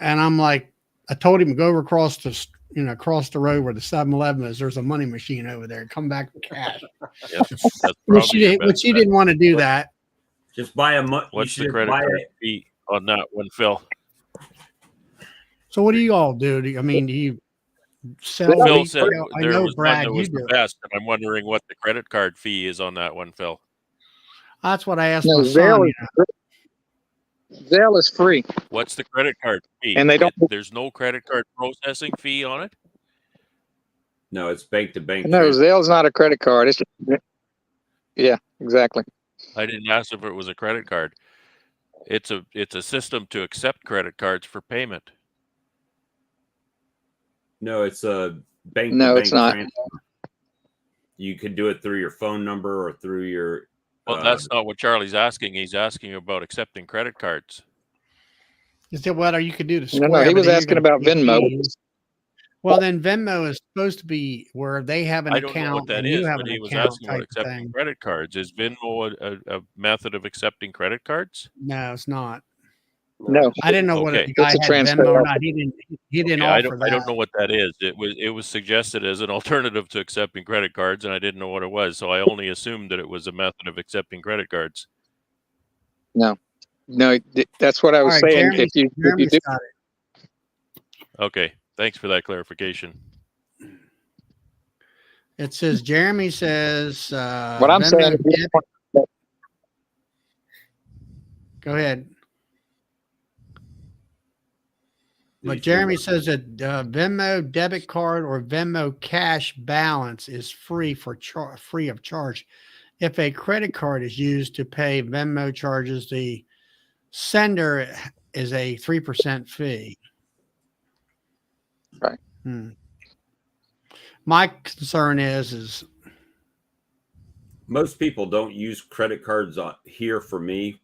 And I'm like, I told him to go over across the road where the 7-Eleven is. There's a money machine over there. Come back with cash. Which he didn't want to do that. Just buy a What's the credit card fee on that one, Phil? So what do you all do? Do you sell? Phil said I know Brad, was the best, and I'm wondering what the credit card fee is on that one, Phil. That's what I asked my son. Zelle is free, What's the credit card fee? and they don't. There's no credit card processing fee on it? No, it's bank to bank. No, Zelle's not a credit card. It's yeah, exactly. I didn't ask if it was a credit card. It's a system to accept credit cards for payment. No, it's a bank No, to it's bank not. transfer. You could do it through your phone number or through your. Well, that's not what Charlie's asking. He's asking about accepting credit cards. Is that what you could do to Square? No, he but was then you're asking gonna about pay Venmo. fees. Well, then Venmo is supposed to be where they have an I don't know what account that and is, you have but an he was account asking about type of accepting thing. credit cards. Is Venmo a method of accepting credit cards? No, it's not. No, I didn't know what Okay. the guy It's a had transfer. Venmo or not. He didn't Yeah, I offer don't that. know what that is. It was suggested as an alternative to accepting credit cards, and I didn't know what it was, so I only assumed that it was a method of accepting credit cards. no, that's what I All was right, saying. If you Jeremy's do, got it. Okay, thanks for that clarification. It says Jeremy says what I'm saying, Venmo is debit. Go ahead. But Jeremy says that Venmo debit card or Venmo cash balance is free of charge. If a credit card is used to pay Venmo charges, the sender is a 3% fee. Right. My concern is most people don't use credit cards here for me.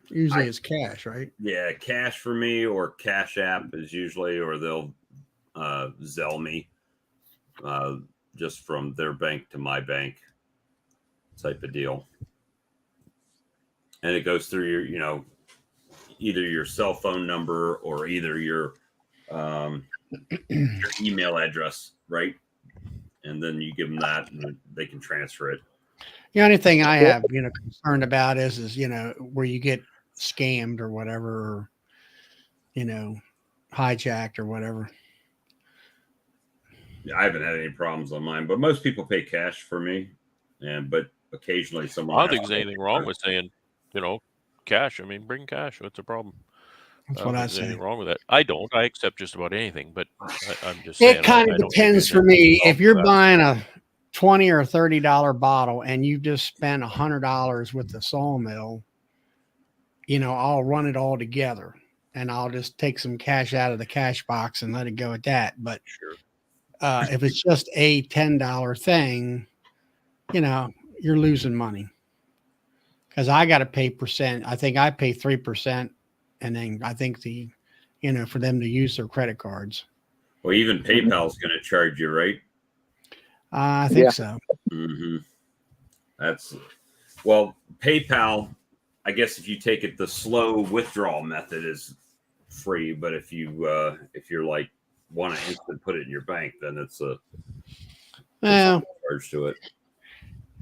Usually it's cash, right? Yeah, cash for me or Cash App is usually, or they'll Zelle me just from their bank to my bank type of deal. And it goes through your, either your cell phone number or either your email address, right? And then you give them that and they can transfer it. The only thing I have, concerned about is where you get scammed or whatever, or, hijacked or whatever. Yeah, I haven't had any problems on mine, but most people pay cash for me. But occasionally someone. I don't think there's anything wrong with saying, cash. I mean, bring cash. What's the problem? That's what I say. Anything say. wrong with that? I don't. I accept just about anything, but I'm just saying. It kind of depends for me. If you're buying a $20 or $30 bottle and you just spent $100 with the sawmill, I'll run it all together and I'll just take some cash out of the cash box and let it go at that. But sure. If it's just a $10 thing, you're losing money because I got to pay percent. I think I pay 3%. And then I think for them to use their credit cards. Well, even PayPal's going to charge you, right? I think so. Mm-hmm. PayPal, I guess if you take it, the slow withdrawal method is free. But if you're like want to instant put it in your bank, then it's a charge to it.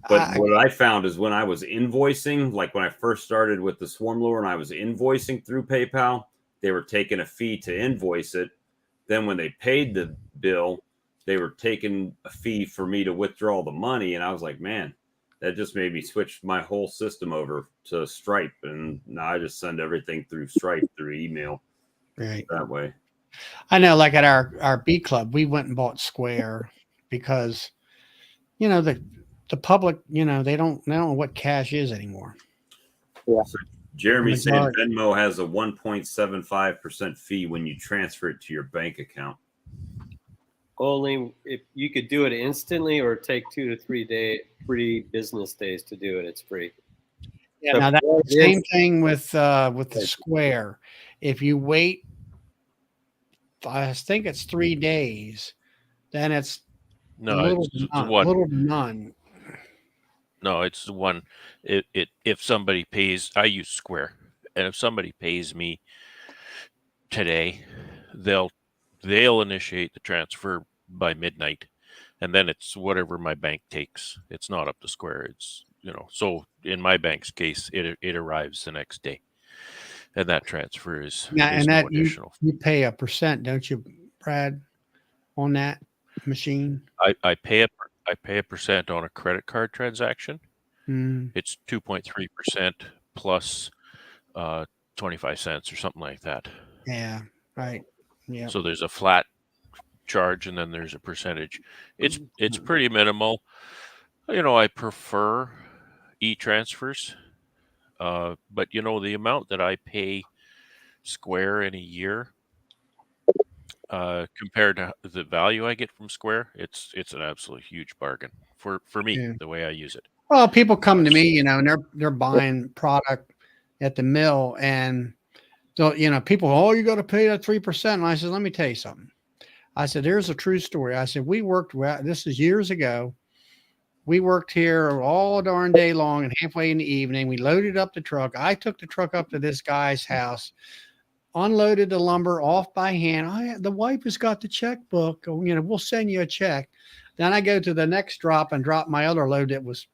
But what I found is when I was invoicing, like when I first started with the swarm lure and I was invoicing through PayPal, they were taking a fee to invoice it. Then when they paid the bill, they were taking a fee for me to withdraw the money. And I was like, man, that just made me switch my whole system over to Stripe. And now I just send everything through Stripe, through email. Right. That way. I know, like at our Bee Club, we went and bought Square because, the public, they don't know what cash is anymore. Yeah. So Jeremy said Venmo has a 1.75% fee when you transfer it to your bank account. Only if you could do it instantly or take 2 to 3 business days to do it. It's free. Yeah. Now that's the same thing with the Square. If you wait, I think it's 3 days, then it's little to none. No, it's one. If somebody pays, I use Square, and if somebody pays me today, they'll initiate the transfer by midnight, and then it's whatever my bank takes. It's not up to Square. It's so in my bank's case, it arrives the next day, and that transfer is no additional. You pay a percent, don't you, Brad, on that machine? I pay a percent on a credit card transaction. It's 2.3% plus 25 cents or something like that. Yeah. Right. Yeah. So there's a flat charge and then there's a percentage. It's pretty minimal. I prefer e-transfers, but the amount that I pay Square in a year, compared to the value I get from Square, it's an absolute huge bargain for me, Yeah. the way I use it. Well, people come to me, and they're buying product at the mill, and so people, oh, you got to pay that 3%. And I said, let me tell you something. I said, here's a true story. I said, this is years ago. We worked here all darn day long, and halfway in the evening, we loaded up the truck. I took the truck up to this guy's house, unloaded the lumber off by hand. The wife has got the checkbook. We'll send you a check. Then I go to the next drop and drop my other load that was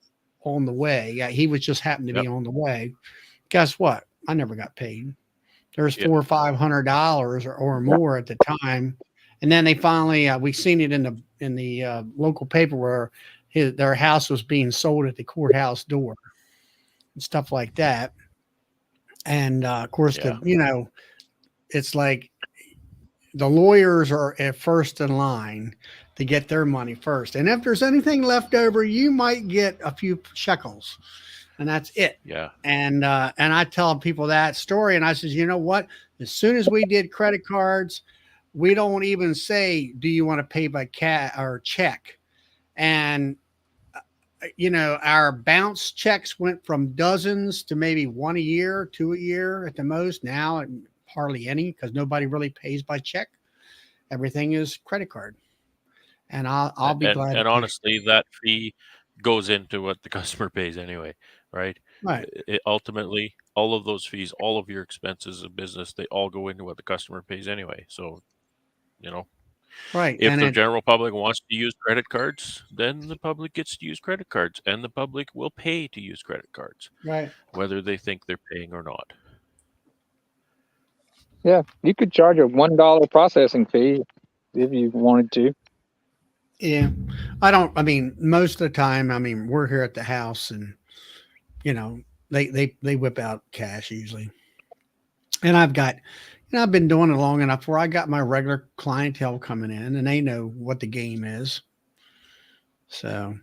on the way. Yeah, he was just happened to be on the way. Guess what? I never got paid. There's $400 or $500 or more at the time. And then they finally, we seen it in the local paper where their house was being sold at the courthouse door and stuff like that. And of course, it's like the lawyers are at first in line to get their money first. And if there's anything left over, you might get a few shekels, and that's it. Yeah. And I tell people that story, and I says, you know what? As soon as we did credit cards, we don't even say, do you want to pay by cash or check? And our bounce checks went from dozens to maybe one a year, two a year at the most. Now hardly any, because nobody really pays by check. Everything is credit card. And I'll be glad. And honestly, that fee goes into what the customer pays anyway, right? Right. Ultimately, all of those fees, all of your expenses of business, they all go into what the customer pays anyway. So, right. If the general public wants to use credit cards, then the public gets to use credit cards, and the public will pay to use credit cards, right, whether they think they're paying or not. Yeah, you could charge a $1 processing fee if you wanted to. Yeah, most of the time, we're here at the house, and they whip out cash usually. And I've been doing it long enough where I got my regular clientele coming in, and they know what the game is. So,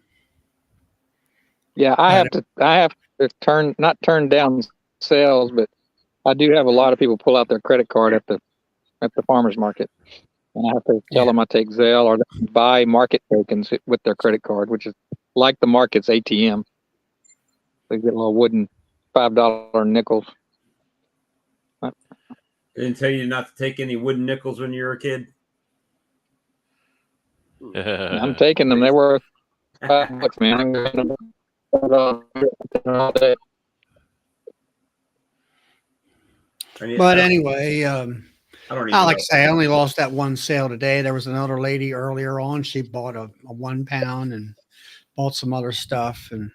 yeah, I have to not turn down sales, but I do have a lot of people pull out their credit card at the farmer's market, and I have to tell them I take Zelle, or they buy market tokens with their credit card, which is like the market's ATM. They get little wooden $5 nickels. They didn't tell you not to take any wooden nickels when you were a kid? I'm taking them. They're worth $5, man. I'm going all day. But anyway, like I say, I only lost that one sale today. There was another lady earlier on. She bought a 1 pound and bought some other stuff, and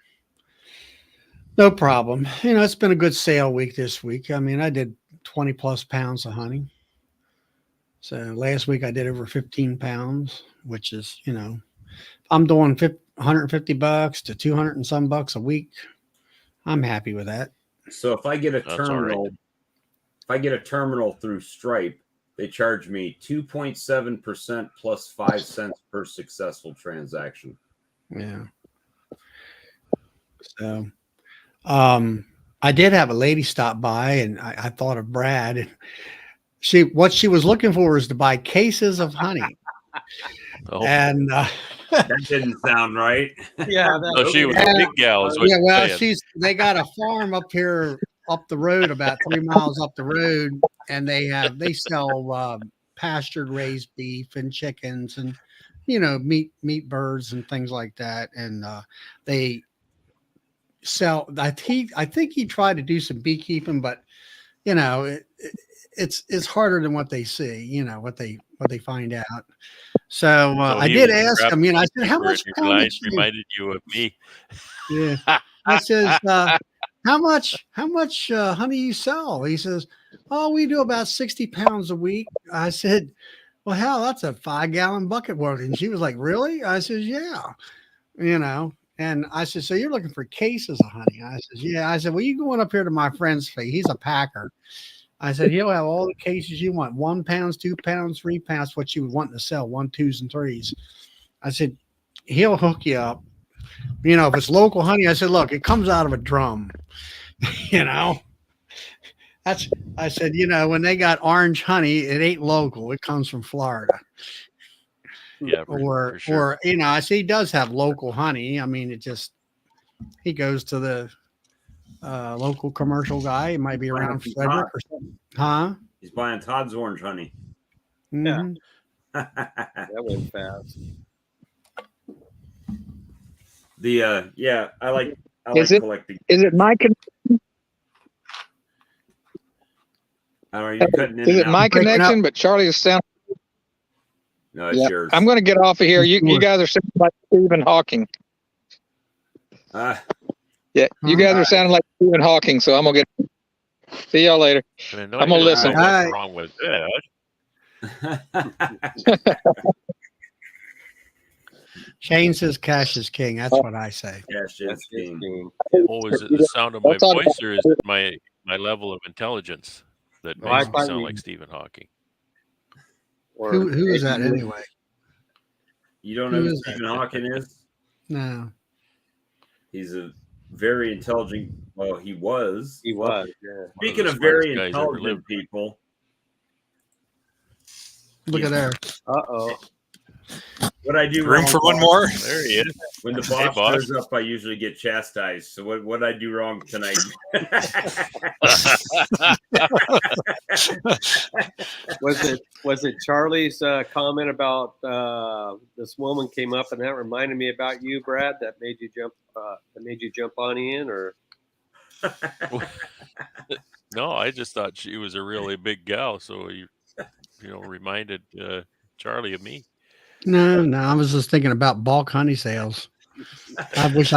no problem. It's been a good sale week this week. I did 20 plus pounds of honey. So last week I did over 15 pounds, which is, I'm doing $150 to 200 and some bucks a week. I'm happy with that. So if I get a terminal, if I get a terminal through Stripe, they charge me 2.7% plus 5 cents per successful transaction. Yeah. So, I did have a lady stop by, and I thought of Brad. What she was looking for is to buy cases of honey. And that didn't sound right. Yeah, she was a big gal. They got a farm up here, up the road, about 3 miles up the road, and they sell pastured raised beef and chickens and meat birds and things like that. And they sell. I think he tried to do some beekeeping, but it's harder than what they see. What they find out. So I did ask him. I said, "How much reminded you of me?" Yeah. I says, "How much honey you sell?" He says, "Oh, we do about 60 pounds a week." I said, "Well, hell, that's a 5-gallon bucket worth." And she was like, "Really?" I says, "Yeah." And I said, so you're looking for cases of honey? I said, yeah. I said, well, you going up here to my friend's place. He's a packer. I said, he'll have all the cases you want, 1 pound, 2 pounds, 3 pounds, what you would want to sell, 1, 2s, and 3s. I said, he'll hook you up. You know, if it's local honey, I said, look, it comes out of a drum. You know, I said, you know, when they got orange honey, it ain't local. It comes from Florida. Yeah, for sure. Or, you know, I see he does have local honey. I mean, he goes to the local commercial guy. It might be around Frederick or something. Huh? He's buying Todd's orange honey. Mm-hmm. That went fast. I like collecting. Is it my You're cutting in is and it out. my Breaking connection? But Charlie's sound. No, it's yours. I'm going to get off of here. You guys are sounding like Stephen Hawking. Yeah, you guys are sounding like Stephen Hawking. So I'm gonna see y'all later. I'm gonna listen. What's wrong with that? Shane says cash is king. That's what I say. Cash is king. Oh, is it the sound of my voice, or is it my level of intelligence that makes me sound like Stephen Hawking? Who is that anyway? You don't know who Stephen Hawking is? No. He's a very intelligent. Well, he was. He was. Yeah. Speaking of very intelligent people, look at there. Uh-oh. What I do room for one more. There he is. When the boss shows up, I usually get chastised. So what I do wrong tonight? Was it Charlie's comment about this woman came up and that reminded me about you, Brad? That made you jump on in, or? No, I just thought she was a really big gal, so you reminded Charlie of me. No, I was just thinking about bulk honey sales. I wish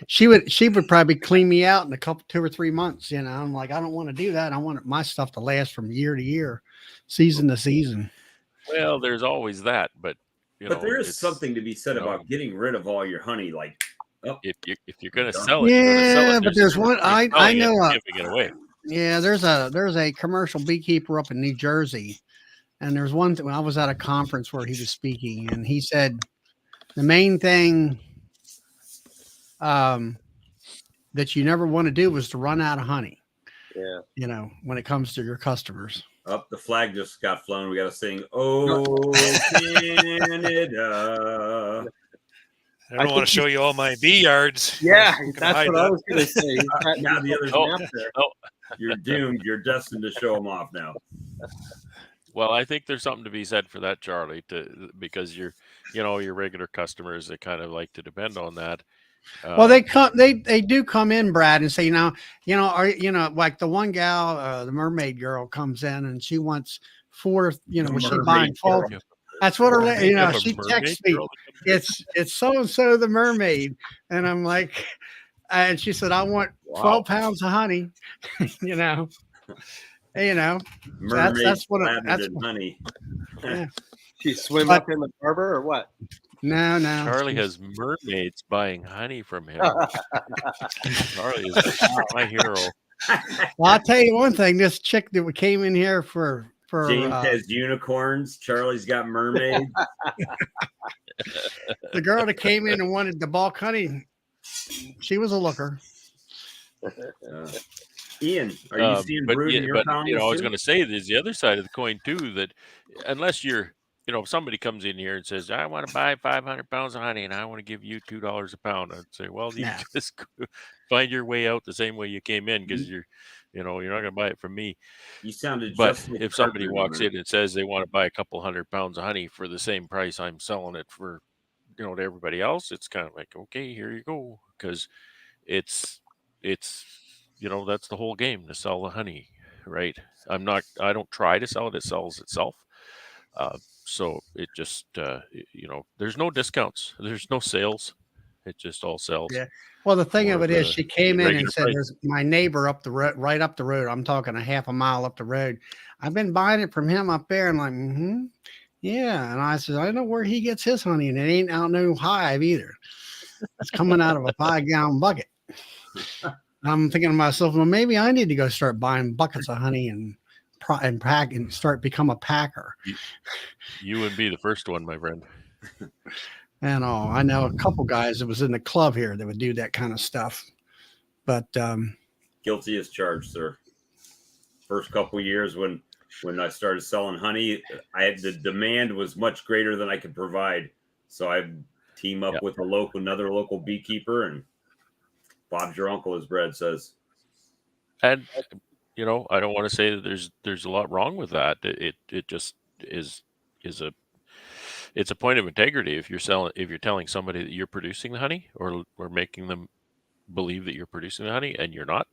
she would probably clean me out in a couple, 2 or 3 months. You know, I'm like, I don't want to do that. I want my stuff to last from year to year, season to season. Well, there's always that, but there is something to be said about getting rid of all your honey. Like, if you're going to sell it, yeah, you're going to sell it. But there's one I know. Giving it away. Yeah, there's a commercial beekeeper up in New Jersey. And there's one when I was at a conference where he was speaking, and he said the main thing that you never want to do was to run out of honey. Yeah. You know, when it comes to your customers. Up, the flag just got flown. We got to sing, "Oh, Canada." I don't want to show you all my bee yards. Yeah, that's what I was going to say. Now the other map there. You're doomed. You're destined to show them off now. Well, I think there's something to be said for that, Charlie, because your regular customers that kind of like to depend on that. Well, they do come in, Brad, and say, like the one gal, the mermaid girl comes in and she wants 4, when she buying 12. That's what she texts me. It's so-and-so the mermaid. And I'm like, and she said, I want 12 pounds of honey, that's what that's honey. Yeah. She swim up in the harbor or what? No. Charlie has mermaids buying honey from him. Charlie is my hero. Well, I'll tell you one thing. This chick that came in here for James has unicorns. Charlie's got mermaids. The girl that came in and wanted the bulk honey, she was a looker. Ian, are you seeing brood in your colonies? I was going to say there's the other side of the coin too. That unless you're, if somebody comes in here and says, "I want to buy 500 pounds of honey and I want to give you $2 a pound," I'd say, "Well, you just find your way out the same way you came in, because you're not going to buy it from me." You sounded. But if somebody walks in and says they want to buy a couple 100 pounds of honey for the same price I'm selling it for, to everybody else, it's kind of like, okay, here you go, because it's. That's the whole game, to sell the honey, right? I don't try to sell it. It sells itself. So it just, there's no discounts. There's no sales. It just all sells. Yeah. Well, the thing of it is, she came in and said, "There's my neighbor up the road, right up the road. I'm talking a half a mile up the road. I've been buying it from him up there." And like, yeah. And I said, "I know where he gets his honey, and it ain't out no Hive either." It's coming out of a 5-gallon bucket. I'm thinking to myself, well, maybe I need to go start buying buckets of honey and pack and start become a packer. You wouldn't be the first one, my friend. And I know a couple guys that was in the club here that would do that kind of stuff. But guilty as charged, sir. First couple years when I started selling honey, the demand was much greater than I could provide. So I team up with another local beekeeper, and Bob's your uncle, as Brad says. And I don't want to say that there's a lot wrong with that. It just is it's a point of integrity if you're telling somebody that you're producing the honey or making them believe that you're producing the honey and you're not.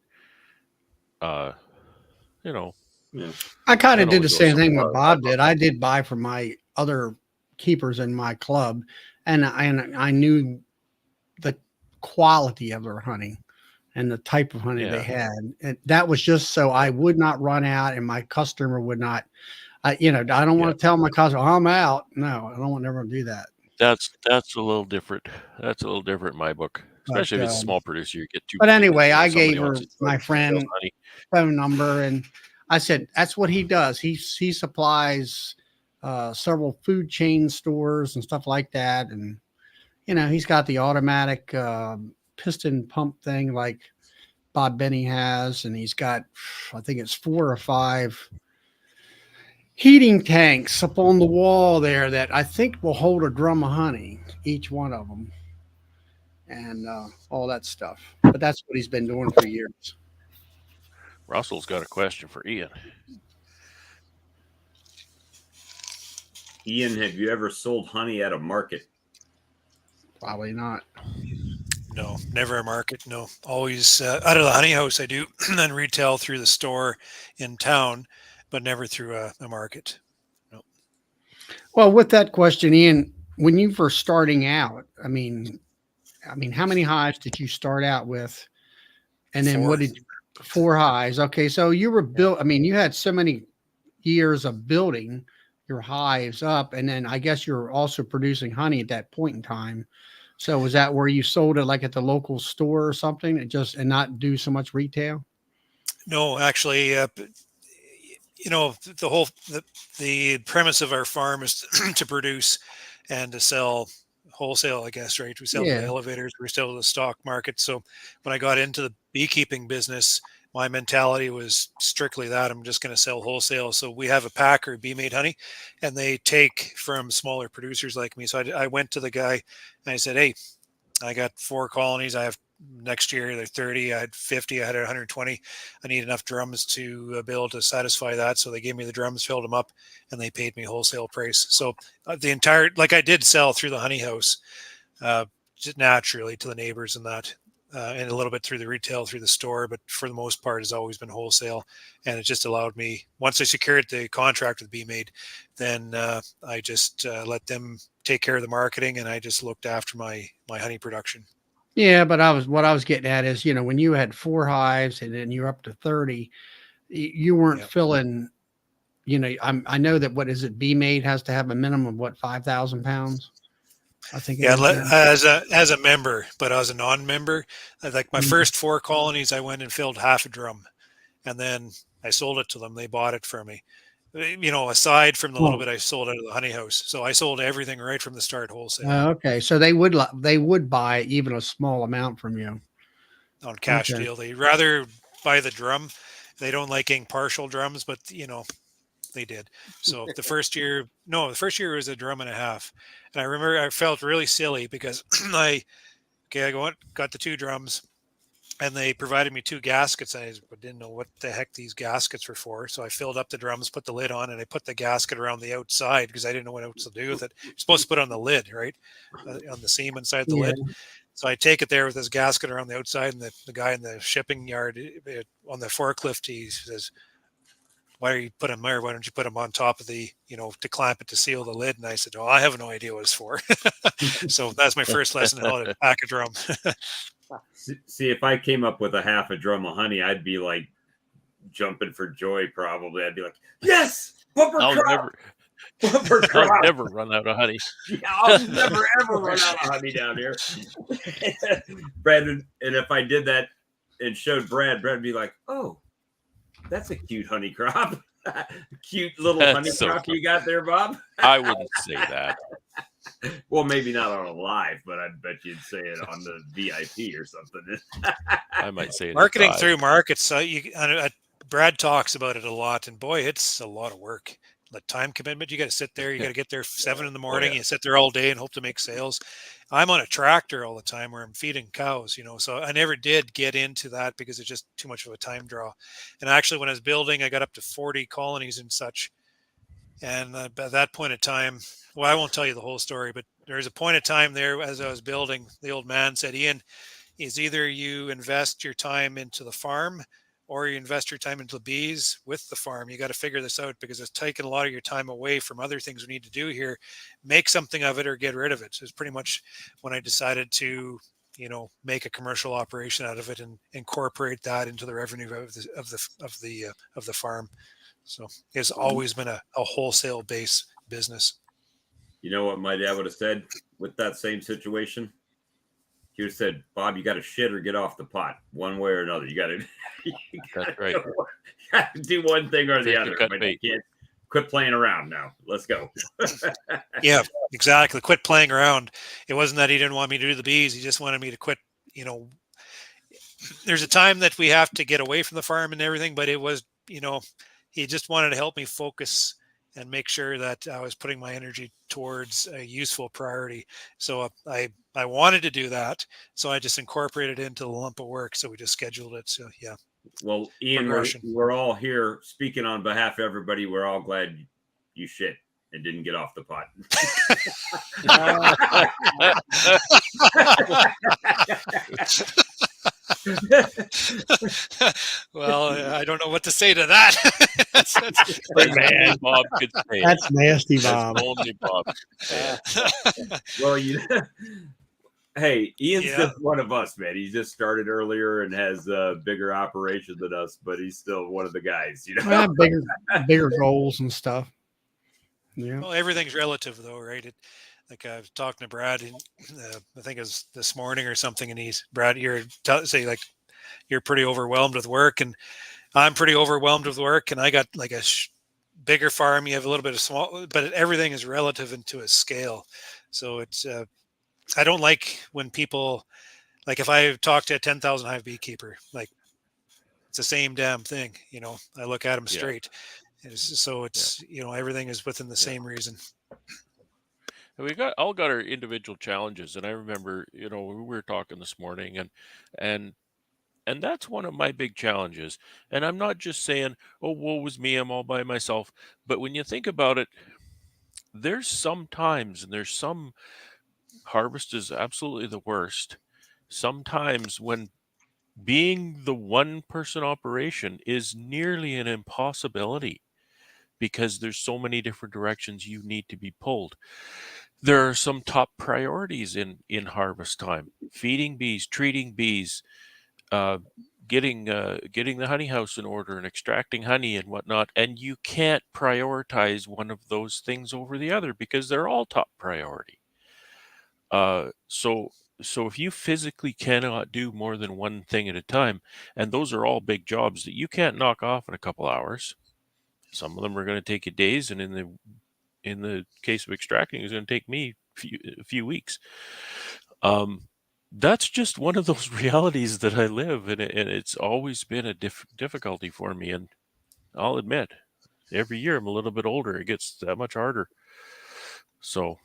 I kind of did the same thing what Bob did. I did buy from my other keepers in my club, and I knew the quality of their honey and the type of honey they had. And that was just so I would not run out and my customer would not. I don't want to tell my customer I'm out. No, I don't want to ever do that. That's a little different. That's a little different in my book, especially if it's a small producer. You get two. But anyway, I gave her my friend phone number, and I said that's what he does. He supplies several food chain stores and stuff like that, and he's got the automatic piston pump thing like Bob Benny has, and he's got, I think it's 4 or 5 heating tanks up on the wall there that I think will hold a drum of honey, each one of them, and all that stuff. But that's what he's been doing for years. Russell's got a question for Ian. Ian, have you ever sold honey at a market? Probably not. No, never a market. No, always out of the honey house I do, and then retail through the store in town, but never through a market. No. Well, with that question, Ian, when you were starting out, I mean, how many hives did you start out with? And then 4. 4 hives. Okay. So you were built, I mean, you had so many years of building your hives up. And then I guess you're also producing honey at that point in time. So was that where you sold it like at the local store or something and not do so much retail? No, actually, the premise of our farm is to produce and to sell wholesale, I guess, right? We sell to the elevators, we sell to the stock market. So when I got into the beekeeping business, my mentality was strictly that I'm just going to sell wholesale. So we have a packer, Bee Made Honey, and they take from smaller producers like me. So I went to the guy and I said, hey, I got 4 colonies. I have next year, they're 30. I had 50. I had 120. I need enough drums to be able to satisfy that. So they gave me the drums, filled them up, and they paid me wholesale price. So the entire, like I did sell through the honey house, just naturally to the neighbors and that. And a little bit through the retail, through the store, but for the most part, it's always been wholesale. And it just allowed me, once I secured the contract with Bee Made, then I just let them take care of the marketing, and I just looked after my honey production. Yeah, but what I was getting at is, when you had 4 hives and then you're up to 30, you weren't filling. I know that Bee Made has to have a minimum of 5,000 pounds. I think. Yeah, as a member, but as a non-member, like my first 4 colonies, I went and filled half a drum, and then I sold it to them. They bought it for me. Aside from the little bit I sold out of the honey house, so I sold everything right from the start wholesale. Okay, so they would buy even a small amount from you on cash deal. They rather buy the drum. They don't like getting partial drums, but they did. So the first year was a drum and a half. And I remember I felt really silly because I got the 2 drums and they provided me 2 gaskets. I didn't know what the heck these gaskets were for. So I filled up the drums, put the lid on, and I put the gasket around the outside because I didn't know what else to do with it. You're supposed to put it on the lid, right? On the seam inside the lid. So I take it there with this gasket around the outside, and the guy in the shipping yard on the forklift, he says, why don't you put them on top of the, to clamp it to seal the lid? And I said, oh, I have no idea what it's for. So that's my first lesson in how to pack a drum. See, if I came up with a half a drum of honey, I'd be like jumping for joy. Probably, I'd be like, "Yes, bumper crop!" Bumper I'll crop. never run out of honey. Yeah, I'll never ever run out of honey down here. Brandon, and if I did that and showed Brad would be like, "Oh, that's a cute honey crop." Cute little That's honey so crop cute. you got there, Bob. I wouldn't say that. Well, maybe not on a live, but I bet you'd say it on the VIP or something. I might say it Marketing aside. through markets. Brad talks about it a lot, and boy, it's a lot of work. The time commitment. You got to sit there. You got to get there 7 in the morning. yeah. You sit there all day and hope to make sales. I'm on a tractor all the time where I'm feeding cows, so I never did get into that because it's just too much of a time draw. And actually, when I was building, I got up to 40 colonies and such. And at that point in time, well, I won't tell you the whole story, but there was a point of time there as I was building, the old man said, Ian, is either you invest your time into the farm or you invest your time into the bees with the farm. You got to figure this out because it's taking a lot of your time away from other things we need to do here. Make something of it or get rid of it. So it's pretty much when I decided to, make a commercial operation out of it and incorporate that into the revenue of the farm. So it's always been a wholesale base business. You know what my dad would have said with that same situation? He would have said, "Bob, you got to shit or get off the pot, one way or another. You got to That's right. do one thing or the Take other. cut But bait. you can't quit playing around now. Let's go." Yeah, exactly. Quit playing around. It wasn't that he didn't want me to do the bees. He just wanted me to quit. There's a time that we have to get away from the farm and everything, but it was, he just wanted to help me focus and make sure that I was putting my energy towards a useful priority. So I wanted to do that. So I just incorporated it into the lump of work. So we just scheduled it. So yeah. Well, Ian, we're all here speaking on behalf of everybody. We're all glad you shit and didn't get off the pot. Well, I don't know what to say to that. Man, Bob could say That's nasty, Bob. That's only Bob. Well, hey, Ian's just one of us, man. He just started earlier and has a bigger operation than us, but he's still one of the guys, Well, bigger goals and stuff. Yeah. Well, everything's relative, though, right? Like I was talking to Brad, and I think it was this morning or something, and Brad, you're pretty overwhelmed with work, and I'm pretty overwhelmed with work, and I got like a bigger farm. You have a little bit of small, but everything is relative into a scale. So it's I don't like when people, like if I talk to a 10,000 hive beekeeper, like it's the same damn thing, I look at them straight. So it's, everything is within the same reason. And we all got our individual challenges. And I remember, we were talking this morning and that's one of my big challenges. And I'm not just saying, oh, woe was me, I'm all by myself. But when you think about it, there's some times and there's some harvest is absolutely the worst. Sometimes when being the one person operation is nearly an impossibility because there's so many different directions you need to be pulled. There are some top priorities in harvest time: feeding bees, treating bees, getting the honey house in order and extracting honey and whatnot. And you can't prioritize one of those things over the other because they're all top priority. So if you physically cannot do more than one thing at a time, and those are all big jobs that you can't knock off in a couple hours, some of them are going to take you days, and in the case of extracting, it's going to take me a few weeks. That's just one of those realities that I live, and it's always been a difficulty for me. And I'll admit, every year I'm a little bit older, it gets that much harder. So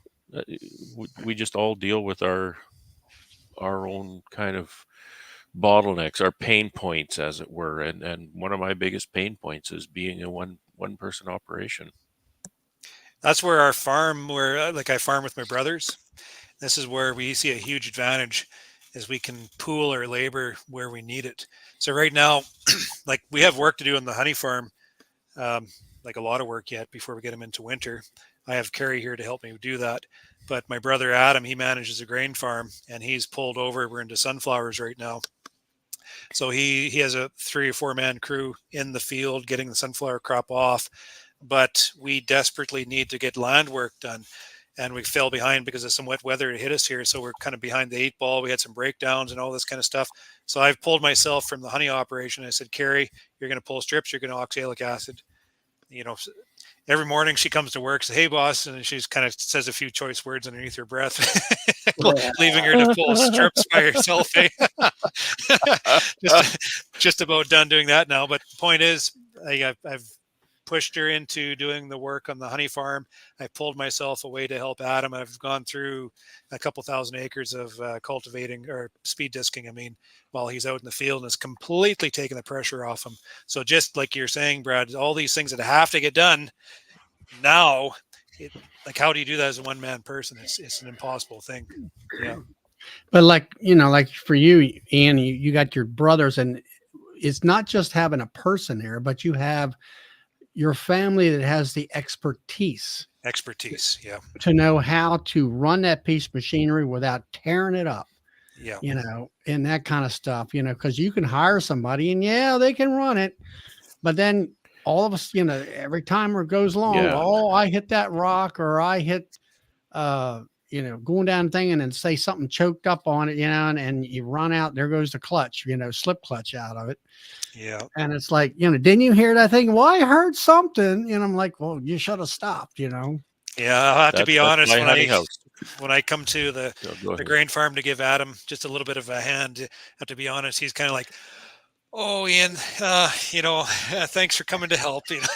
we just all deal with our own kind of bottlenecks, our pain points, as it were. And one of my biggest pain points is being a one person operation. That's where our farm, like I farm with my brothers. This is where we see a huge advantage, is we can pool our labor where we need it. So right now, like we have work to do on the honey farm, like a lot of work yet before we get them into winter. I have Carrie here to help me do that. But my brother Adam, he manages a grain farm, and he's pulled over. We're into sunflowers right now. So he has a 3 or 4 man crew in the field getting the sunflower crop off. but we desperately need to get land work done. And we fell behind because of some wet weather that hit us here. So we're kind of behind the 8 ball. We had some breakdowns and all this kind of stuff. So I've pulled myself from the honey operation. I said, Carrie, you're going to pull strips. You're going to oxalic acid. You know, every morning she comes to work, says, hey, boss. And she's kind of says a few choice words underneath her breath, leaving her to pull strips by herself. Eh? just about done doing that now. But the point is, I've pushed her into doing the work on the honey farm. I pulled myself away to help Adam. I've gone through a couple thousand acres of cultivating or speed disking. I mean, while he's out in the field, and it's completely taken the pressure off him. So just like you're saying, Brad, all these things that have to get done now, like how do you do that as a one-man person? It's an impossible thing. Yeah. But like, you know, like for you, Ian, you got your brothers, and it's not just having a person there, but you have your family that has the expertise Yeah, to know how to run that piece of machinery without tearing it up. Yeah. You know, and that kind of stuff, you know, because you can hire somebody and yeah, they can run it. But then all of us, you know, every time it goes along, oh, I hit that rock, or I hit, you know, going down thing and then say something choked up on it, you know, and you run out, there goes the clutch, you know, slip clutch out of it. Yeah. And it's like, you know, didn't you hear that thing? Well, I heard something. And I'm like, well, you should have stopped, you know? Yeah. I'll have to be honest. When I come to the grain farm to give Adam just a little bit of a hand, I have to be honest, he's kind of like, oh, Ian, you know, thanks for coming to help. You know?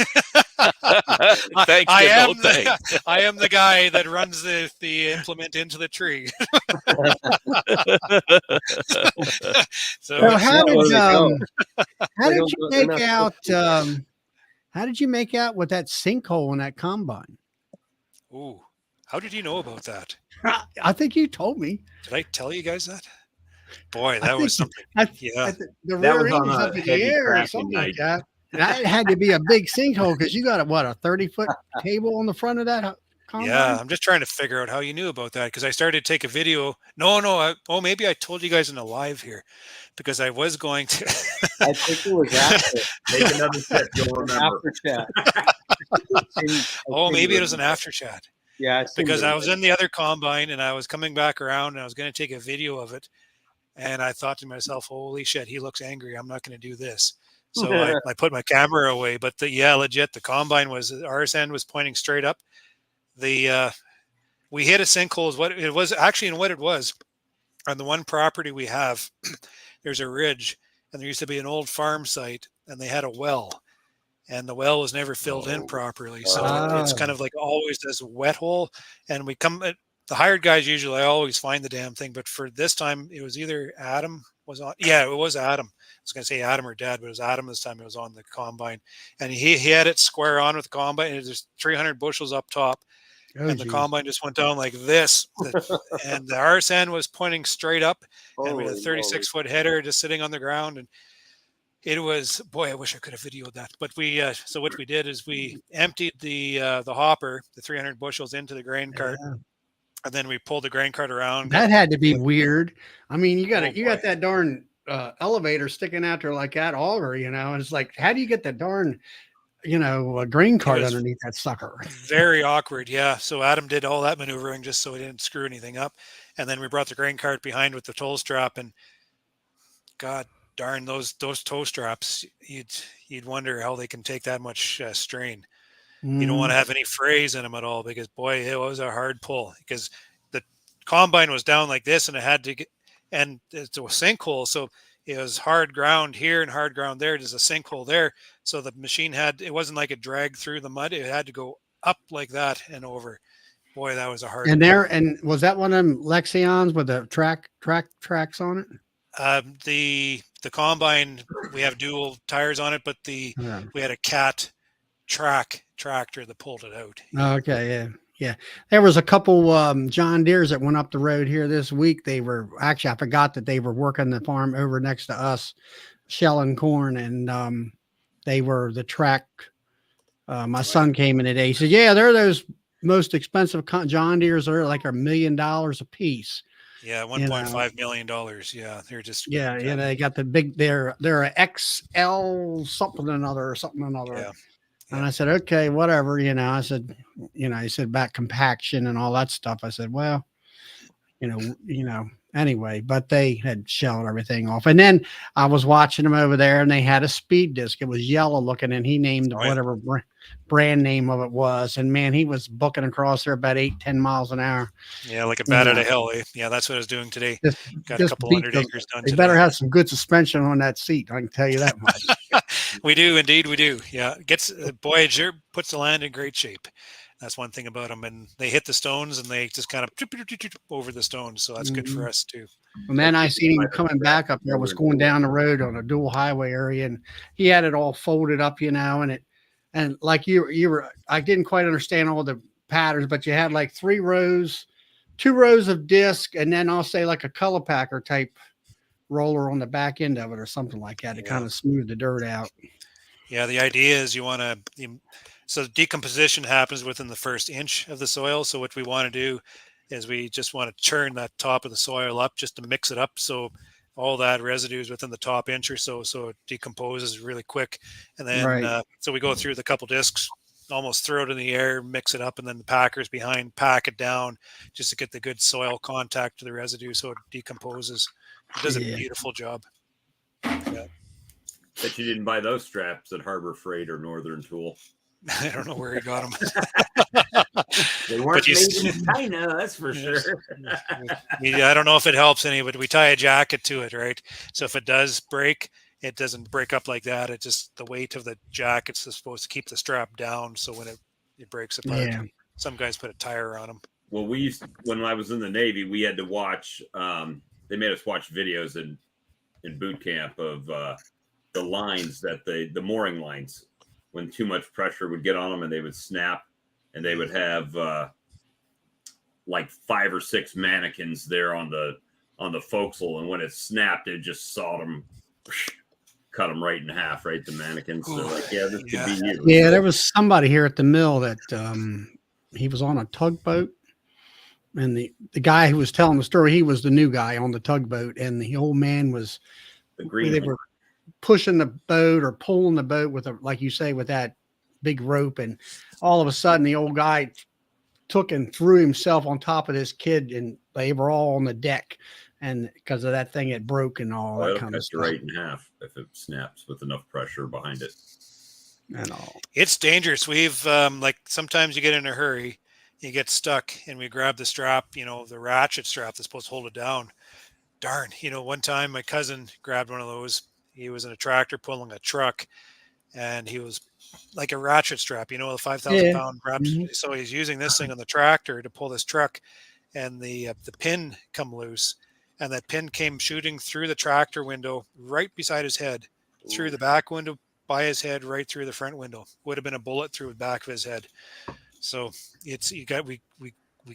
I am the guy that runs the implement into the tree. So how did you make out with that sinkhole in that combine? Ooh, how did you know about that? I think you told me. Did I tell you guys that? Boy, that was something. The rear end was up in the air or something like that. And that had to be a big sinkhole because you got a 30-foot table on the front of that combine? Yeah, I'm just trying to figure out how you knew about that, because I started to take a video. Maybe I told you guys in a live here, because I was going to. I think it was after. Make another set. You'll remember. After chat. Maybe it was an after chat. Yeah, because I was in the other combine and I was coming back around and I was going to take a video of it. And I thought to myself, holy shit, he looks angry. I'm not going to do this. So I put my camera away. But legit, the combine ours end was pointing straight up. We hit a sinkhole is what it was actually, and what it was on the one property we have, there's a ridge, and there used to be an old farm site, and they had a well, and the well was never filled in properly. So it's kind of like always this wet hole. And the hired guys usually always find the damn thing, but for this time it was either Adam was on. Yeah, it was Adam. I was going to say Adam or Dad, but it was Adam this time. It was on the combine, and he had it square on with the combine. And there's 300 bushels up top. And the combine just went down like this, and the RSN was pointing straight up, and we had a 36-foot header just sitting on the ground, and it was, boy, I wish I could have videoed that. But so what we did is we emptied the hopper, the 300 bushels, into the grain cart, and then we pulled the grain cart around. That had to be weird. I mean, you got that darn elevator sticking out there like that auger, you know, and it's like, how do you get that darn a grain cart underneath that sucker? Very awkward. Yeah. So Adam did all that maneuvering just so he didn't screw anything up. And then we brought the grain cart behind with the tow strap, and God darn, those tow straps, you'd wonder how they can take that much strain. You don't want to have any frays in them at all, because boy, it was a hard pull, because the combine was down like this, and it had to get, and it's a sinkhole. So it was hard ground here and hard ground there. There's a sinkhole there. So the machine it wasn't like it dragged through the mud. It had to go up like that and over. Boy, that was a hard. And was that one of them Lexions with the tracks on it? The combine, we have dual tires on it, but we had a Cat tractor that pulled it out. Okay, yeah. There was a couple John Deeres that went up the road here this week. They were actually, I forgot that they were working the farm over next to us, shelling corn, and they were the track. My son came in today. He said, "Yeah, they're those most expensive John Deeres. They're like $1 million a piece." Yeah, $1.5 million. Yeah, they're just they got the big. They're a XL something or another. Yeah. And I said, okay, whatever. I said, he said about compaction and all that stuff. I said, well, anyway, but they had shelled everything off. And then I was watching them over there and they had a speed disc. It was yellow looking and he named whatever brand name of it was. And man, he was booking across there about 8-10 miles an hour. Yeah, like a bat out of hell. Eh? Yeah, that's what I was doing today. Got a couple hundred acres done. They better have some good suspension on that seat. I can tell you that much. We do, indeed, we do. Yeah, boy, it sure puts the land in great shape. That's one thing about them, and they hit the stones and they just kind of over the stones. So that's good for us too. And then I seen him coming back up there. Was going down the road on a dual highway area, and he had it all folded up, and like you were. I didn't quite understand all the patterns, but you had like 2 rows of disc, and then I'll say like a color packer type roller on the back end of it, or something like that, to kind of smooth the dirt out. Yeah, the idea is you want to. So decomposition happens within the first inch of the soil. So what we want to do is we just want to churn that top of the soil up just to mix it up. So all that residue is within the top inch or so. So it decomposes really quick. And then, so we go through the couple discs, almost throw it in the air, mix it up. And then the packers behind pack it down just to get the good soil contact to the residue. So it decomposes. It does a beautiful job. Yeah. Bet you didn't buy those straps at Harbor Freight or Northern Tool. I don't know where he got them. They weren't made in China, that's for sure. I don't know if it helps any, but we tie a jacket to it, right? So if it does break, it doesn't break up like that. It just, the weight of the jacket's supposed to keep the strap down. So when it breaks apart, some guys put a tire on them. Well, when I was in the Navy, we had to watch, they made us watch videos in boot camp of the lines that the mooring lines, when too much pressure would get on them and they would snap, and they would have like 5 or 6 mannequins there on the forecastle, and when it snapped, it just sawed them, cut them right in half, right? The mannequins. They're like, this could be you. Yeah, there was somebody here at the mill that he was on a tugboat, and the guy who was telling the story, he was the new guy on the tugboat, and the old man was they were pushing the boat or pulling the boat with like you say, with that big rope, and all of a sudden the old guy took and threw himself on top of this kid, and they were all on the deck, and because of that thing, it broke and all that kind of stuff. Right in half if it snaps with enough pressure behind it. And all. It's dangerous. We've like sometimes you get in a hurry, you get stuck, and we grab the strap, the ratchet strap that's supposed to hold it down. Darn, one time my cousin grabbed one of those. He was in a tractor pulling a truck, and he was like a ratchet strap, the 5,000-pound ratchet. Mm-hmm. So he's using this thing on the tractor to pull this truck, and the pin come loose, and that pin came shooting through the tractor window right beside his head, through the back window by his head, right through the front window. Would have been a bullet through the back of his head. So we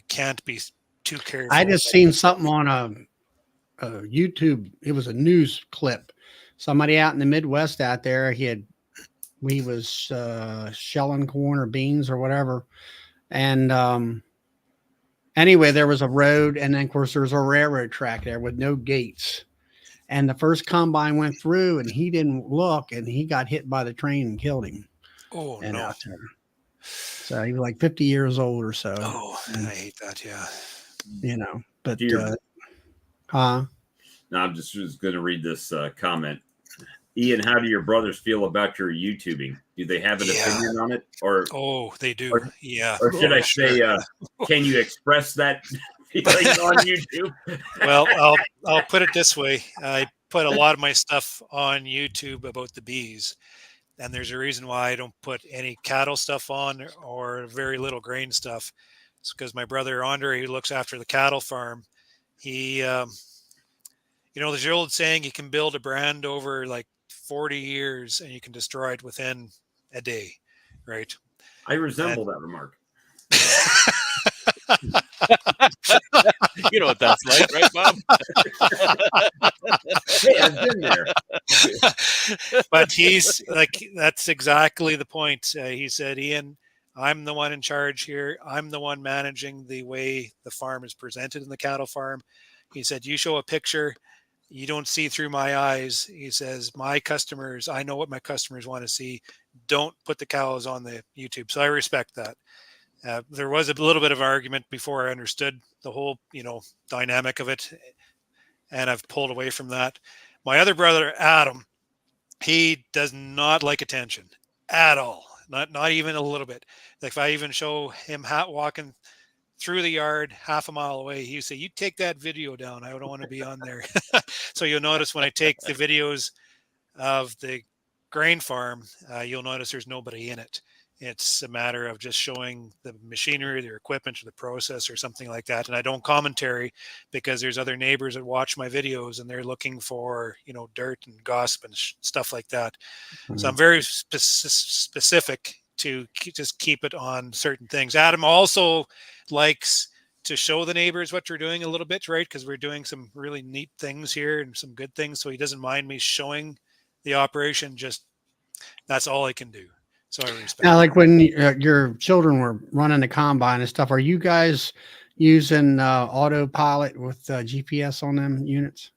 can't be too careful. I just seen something on a YouTube. It was a news clip. Somebody out in the Midwest out there, he was shelling corn or beans or whatever. And anyway, there was a road, and then of course there's a railroad track there with no gates. And the first combine went through, and he didn't look, and he got hit by the train and killed him. Oh, no. Out there. So he was like 50 years old or so. Oh, I hate that. Yeah. But no, I'm just going to read this comment. Ian, how do your brothers feel about your YouTubing? Do they have an opinion on it? Or they do. Or should I say, can you express that feeling on YouTube? Well, I'll put it this way. I put a lot of my stuff on YouTube about the bees. And there's a reason why I don't put any cattle stuff on or very little grain stuff. It's because my brother Andre, who looks after the cattle farm, he, there's the old saying, you can build a brand over like 40 years and you can destroy it within a day, right? I resemble that remark. You know what that's like, right, Bob? Hey, I've been there. But he's like, that's exactly the point. He said, Ian, I'm the one in charge here. I'm the one managing the way the farm is presented in the cattle farm. He said, you show a picture, you don't see through my eyes. He says, my customers, I know what my customers want to see. don't put the cows on the YouTube. So I respect that. There was a little bit of argument before I understood the whole, dynamic of it, and I've pulled away from that. My other brother, Adam, he does not like attention at all. Not even a little bit. Like if I even show him walking through the yard half a mile away, he would say, "You take that video down. I don't want to be on there." So you'll notice when I take the videos of the grain farm, you'll notice there's nobody in it. It's a matter of just showing the machinery, their equipment, or the process, or something like that. And I don't commentary because there's other neighbors that watch my videos and they're looking for, dirt and gossip and stuff like that. So I'm very specific to just keep it on certain things. Adam also likes to show the neighbors what you're doing a little bit, right? Because we're doing some really neat things here and some good things. So he doesn't mind me showing the operation. Just that's all I can do. So I respect. Now, like when your children were running the combine and stuff, are you guys using autopilot with GPS on them units?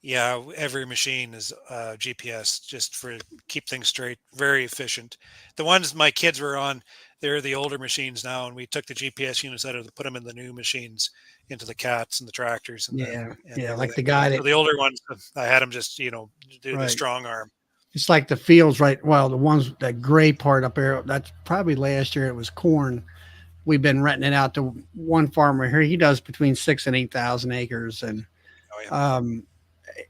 Yeah, every machine is GPS just for keep things straight. Very efficient. The ones my kids were on, they're the older machines now, and we took the GPS units out of put them in the new machines into the cats and the tractors. And like the guy that the older ones, I had them just do right. the strong arm. It's like the fields, right? Well, the ones that gray part up there, that's probably last year. It was corn. We've been renting it out to one farmer here. He does between 6,000 and 8,000 acres, and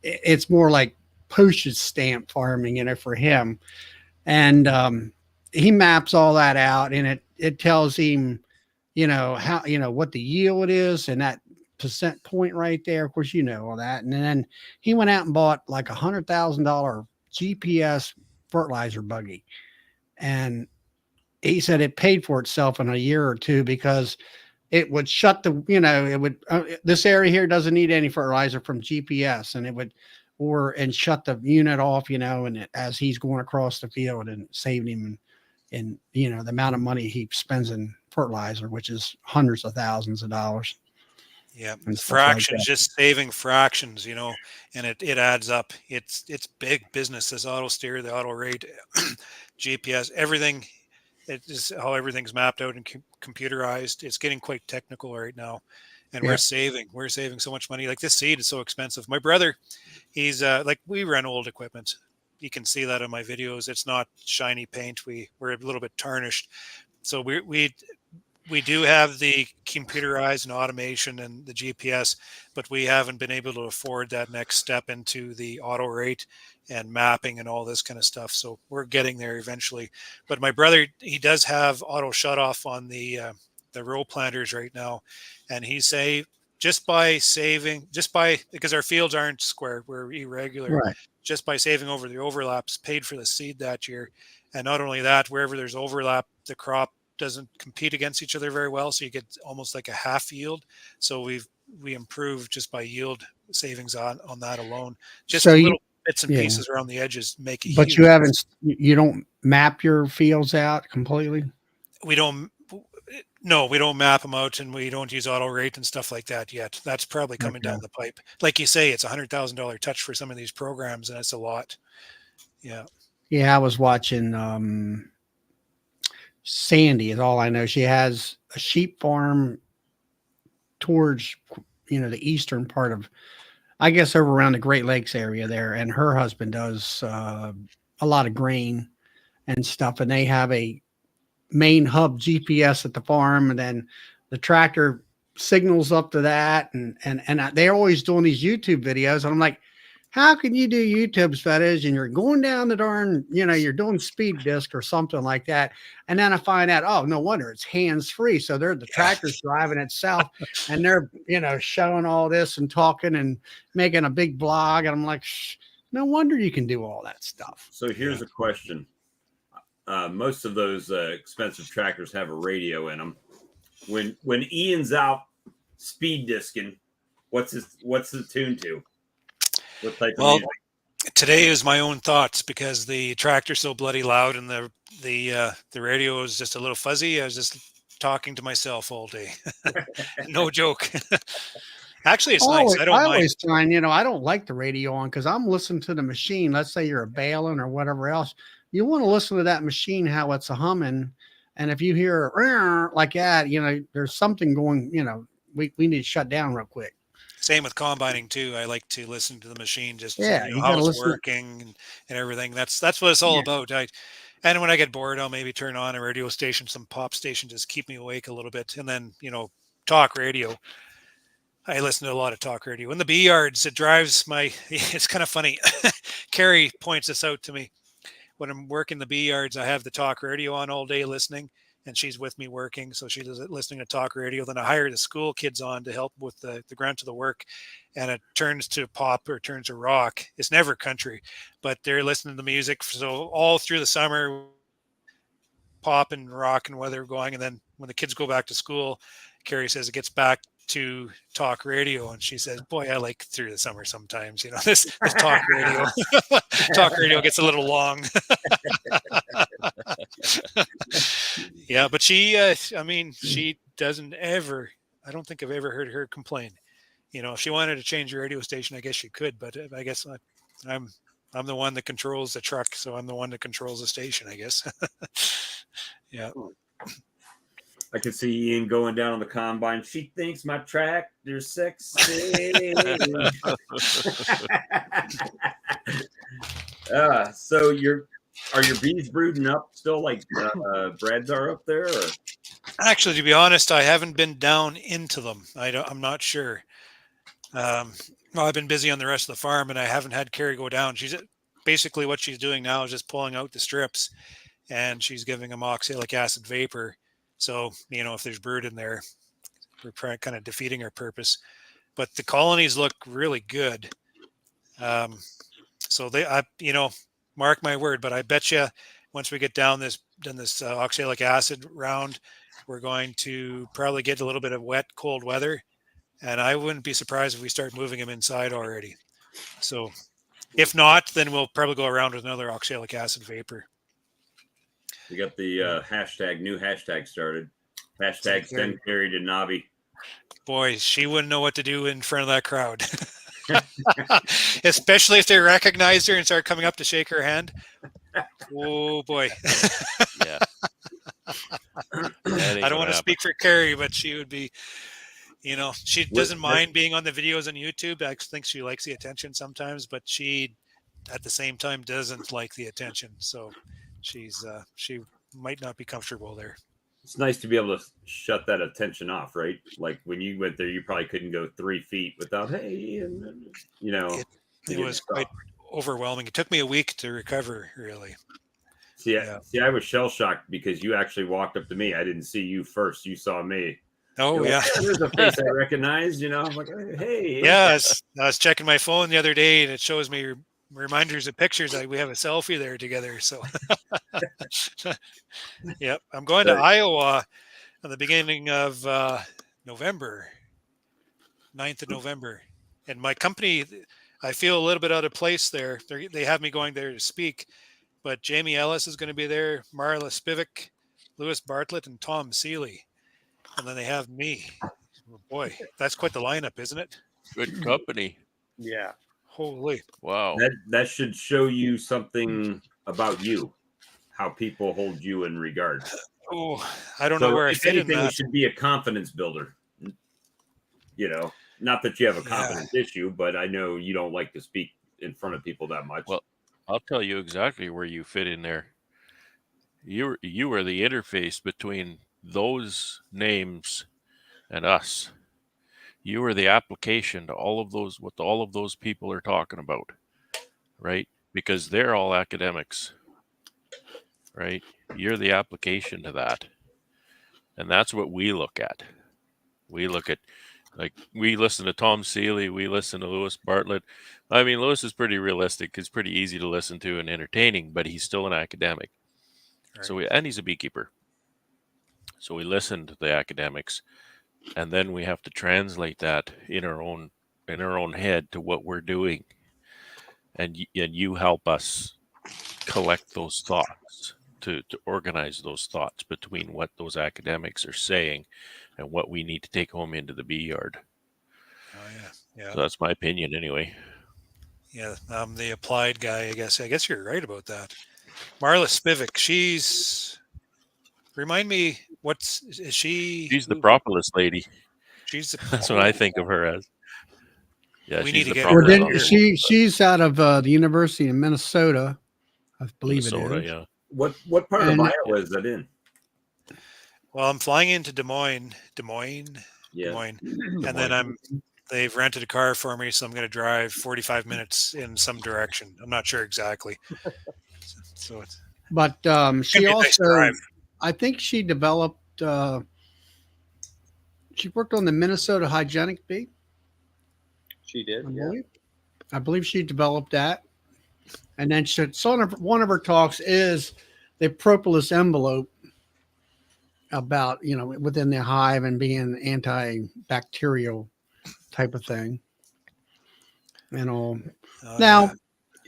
it's more like postage stamp farming, for him. And he maps all that out, and it tells him, how, what the yield is, and that percent point right there. Of course, all that. And then he went out and bought like $100,000 GPS fertilizer buggy, and he said it paid for itself in a year or two because it would shut the, it would, this area here doesn't need any fertilizer from GPS, and it would, and shut the unit off, and as he's going across the field, and saving him and the amount of money he spends in fertilizer, which is hundreds of thousands of dollars. Yeah, fractions, like just saving fractions, and it adds up. It's big business. This auto steer, the auto rate, GPS, everything. It is how everything's mapped out and computerized. It's getting quite technical right now, and we're saving so much money. Like this seed is so expensive. My brother, he's like, we run old equipment. You can see that in my videos. It's not shiny paint. We're a little bit tarnished. So we do have the computerized and automation and the GPS, but we haven't been able to afford that next step into the auto rate and mapping and all this kind of stuff. So we're getting there eventually. But my brother, he does have auto shut off on the row planters right now. And he say because our fields aren't square, we're irregular, right. Just by saving over the overlaps, paid for the seed that year. And not only that, wherever there's overlap, the crop doesn't compete against each other very well, so you get almost like a half yield. So we improved just by yield savings on that alone. Just little bits and pieces around the edges make it. But huge. You don't map your fields out completely. We don't map them out, and we don't use auto rate and stuff like that yet. That's probably coming down the pipe. Like you say, it's $100,000 touch for some of these programs, and it's a lot. Yeah, I was watching Sandy is all I know. She has a sheep farm towards, the eastern part of, I guess, over around the Great Lakes area there. And her husband does a lot of grain and stuff. And they have a main hub GPS at the farm. And then the tractor signals up to that. And they're always doing these YouTube videos. And I'm like, how can you do YouTube studies and you're going down the darn, you're doing speed disc or something like that. And then I find out, oh, no wonder it's hands-free. So the tractor's driving itself and they're, showing all this and talking and making a big blog. And I'm like, no wonder you can do all that stuff. So here's a question. Most of those expensive tractors have a radio in them. When Ian's out speed discing, what's the tune to? What type of music? Today is my own thoughts because the tractor's so bloody loud and the radio is just a little fuzzy. I was just talking to myself all day. No joke. Actually, it's nice. I always find, I don't like the radio on because I'm listening to the machine. Let's say you're a baling or whatever else. you want to listen to that machine, how it's a humming. And if you hear like that, there's something going, we need to shut down real quick. Same with combining too. I like to listen to the machine, just Yeah, you how gotta it's listen to- working and everything. That's what it's all about. And when I get bored, I'll maybe turn on a radio station, some pop station, just keep me awake a little bit. And then, talk radio. I listen to a lot of talk radio. In the bee yards, it drives my, it's kind of funny. Carrie points this out to me. When I'm working the bee yards, I have the talk radio on all day listening, and she's with me working. So she's listening to talk radio. Then I hire the school kids on to help with the grunt of the work, and it turns to pop or turns to rock. It's never country, but they're listening to music. So all through the summer, pop and rock and weather going. And then when the kids go back to school, Carrie says it gets back to talk radio, and she says, boy, I like through the summer sometimes, this talk radio. Talk radio gets a little long. Yeah, but she she doesn't ever, I don't think I've ever heard her complain. If she wanted to change the radio station, I guess she could, but I guess I'm the one that controls the truck, so I'm the one that controls the station, I guess. Yeah. I can see Ian going down on the combine. She thinks my tractor's sexy. So are your bees brooding up still like Brad's are up there? Or? Actually, to be honest, I haven't been down into them. I'm not sure. Well, I've been busy on the rest of the farm, and I haven't had Carrie go down. She's basically what she's doing now is just pulling out the strips, and she's giving them oxalic acid vapor. So, if there's brood in there, we're kind of defeating our purpose. But the colonies look really good. So mark my word, but I bet you once we get down this oxalic acid round, we're going to probably get a little bit of wet, cold weather. And I wouldn't be surprised if we start moving them inside already. So if not, then we'll probably go around with another oxalic acid vapor. We got the new hashtag started. Hashtag send Carrie to Nobby. Boy, she wouldn't know what to do in front of that crowd. Especially if they recognized her and started coming up to shake her hand. Oh boy. Yeah. I don't want to speak for Carrie, but she would be, she doesn't mind being on the videos on YouTube. I think she likes the attention sometimes, but she at the same time doesn't like the attention. So she might not be comfortable there. It's nice to be able to shut that attention off, right? Like when you went there, you probably couldn't go 3 feet without, hey, and it was quite overwhelming. It took me a week to recover, really. See, I was shell shocked because you actually walked up to me. I didn't see you first. You saw me. Oh, yeah. There's a face I recognize, I'm like, hey. Yeah, I was checking my phone the other day, and it shows me reminders of pictures. We have a selfie there together. So, yep. I'm going to Iowa at the beginning of November, 9th of November. And my company, I feel a little bit out of place there. They have me going there to speak, but Jamie Ellis is going to be there, Marla Spivak, Lewis Bartlett, and Tom Seeley. And then they have me. Oh, boy, that's quite the lineup, isn't it? Good company. Yeah. Holy. Wow. That should show you something about you, how people hold you in regard. Oh, I don't know where I fit in that. It should be a confidence builder. Not that you have a confidence issue, but I know you don't like to speak in front of people that much. Well, I'll tell you exactly where you fit in there. You are the interface between those names and us. You are the application to what all of those people are talking about, right? Because they're all academics, right? You're the application to that. And that's what we look at. We look at, we listen to Tom Seeley, we listen to Lewis Bartlett. I mean, Lewis is pretty realistic. It's pretty easy to listen to and entertaining, but he's still an academic. Right. And he's a beekeeper. So we listen to the academics, and then we have to translate that in our own head to what we're doing. And you help us collect those thoughts, to organize those thoughts between what those academics are saying and what we need to take home into the bee yard. Oh, yeah. So that's my opinion anyway. Yeah, I'm the applied guy, I guess. I guess you're right about that. Marla Spivak. Remind me, is she? She's the propolis lady. She's That's what I think of her as. Yeah, We she's need to the get Well, her propolis on then here. she's out of the University of Minnesota, I believe it Minnesota. is. Yeah. What part And- of Iowa is that in? Well, I'm flying into Des Moines, Yeah. and then they've rented a car for me, so I'm going to drive 45 minutes in some direction. I'm not sure exactly. So it's But she be a also, nice drive. I think she developed. She worked on the Minnesota hygienic bee. She did. I Yeah. believe. I believe she developed that. And then one of her talks is the propolis envelope about, within the hive and being antibacterial type of thing. Oh, Now,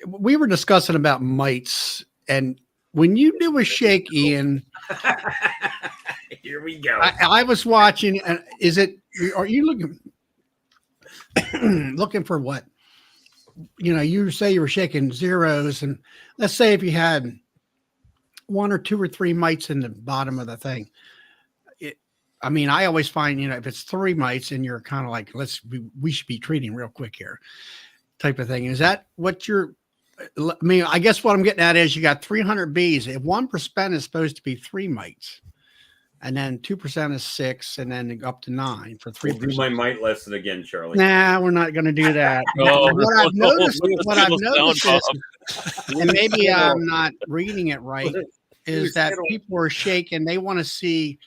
we were discussing about mites, and when you do a shake, Ian, Here we go. I was watching, and are you looking for what? You say you were shaking zeros, and let's say if you had one or two or three mites in the bottom of the thing. I always find, if it's three mites and you're kind of like, we should be treating real quick here type of thing. Is that what I guess what I'm getting at is you got 300 bees. If 1% is supposed to be three mites, and then 2% is 6, and then up to 9 for 3%. We'll do my mite lesson again, Charlie. Nah, we're not going to do that. Oh, What I've noticed sound is, and maybe I'm not reading it right, is that people are shaking. They want to see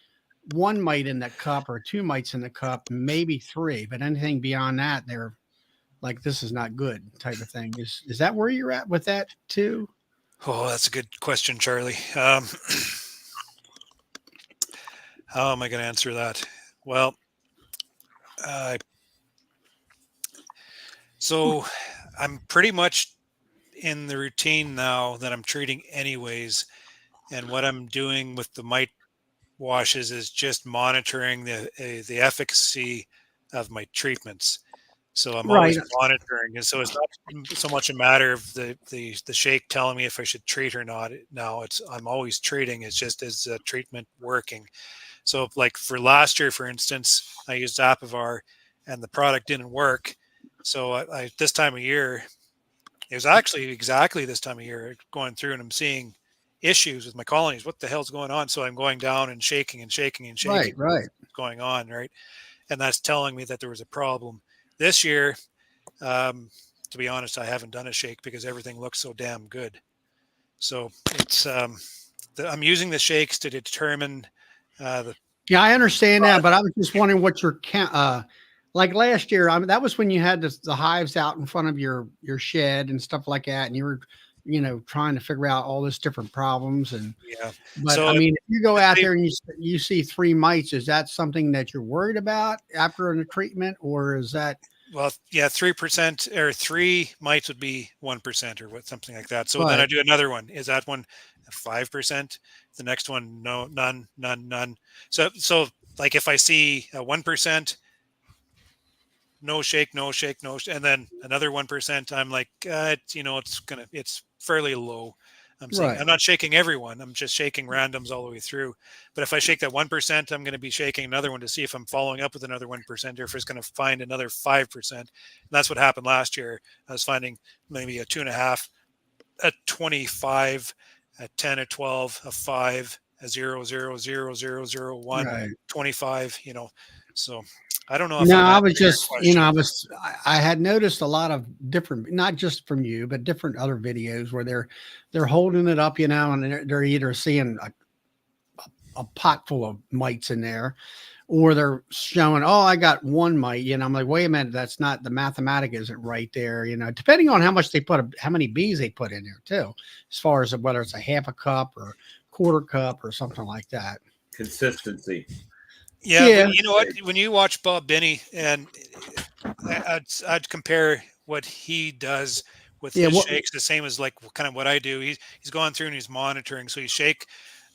one mite in the cup or two mites in the cup, maybe 3, but anything beyond that, they're like, this is not good type of thing. Is that where you're at with that too? Oh, that's a good question, Charlie. How am I going to answer that? Well, so I'm pretty much in the routine now that I'm treating anyways. And what I'm doing with the mite washes is just monitoring the efficacy of my treatments. So I'm always monitoring, and so it's not so much a matter of the shake telling me if I should treat or not. Now I'm always treating. It's just, is the treatment working? So like for last year, for instance, I used Apivar and the product didn't work. So I this time of year, it was actually exactly this time of year going through, and I'm seeing issues with my colonies. What the hell's going on? So I'm going down and shaking and shaking and shaking. Right. What's going on, right? And that's telling me that there was a problem. This year, to be honest, I haven't done a shake because everything looks so damn good. So it's I'm using the shakes to determine Yeah, I understand that, but I was just wondering what your like last year. That was when you had the hives out in front of your shed and stuff like that, and you were, trying to figure out all these different problems. And yeah. But so if you go out there and you see 3 mites, is that something that you're worried about after a treatment, or is that? Well, yeah, 3% or 3 mites would be 1% or something like that. So then I do another one. Is that one 5%? The next one, no, none. So like if I see a 1%, no shake, and then another 1%, I'm like, it's fairly low. I'm not shaking everyone. I'm just shaking randoms all the way through. But if I shake that 1%, I'm going to be shaking another one to see if I'm following up with another 1% or if it's going to find another 5%. And that's what happened last year. I was finding maybe a 2.5, a 25, a 10, a 12, a 5, a 0, 0, 0, 0, 0, 1, 25, So I don't know if I was just, I had noticed a lot of different, not just from you, but different other videos where they're holding it up, and they're either seeing a pot full of mites in there, or they're showing, oh, I got 1 mite, I'm like, wait a minute, that's not, the mathematic isn't right there, depending on how much how many bees they put in there too, as far as whether it's a half a cup or quarter cup or something like that. Consistency. Yeah. But you know what? When you watch Bob Binney, and I'd compare what he does with his shakes the same as like kind of what I do. He's going through and he's monitoring. So you shake,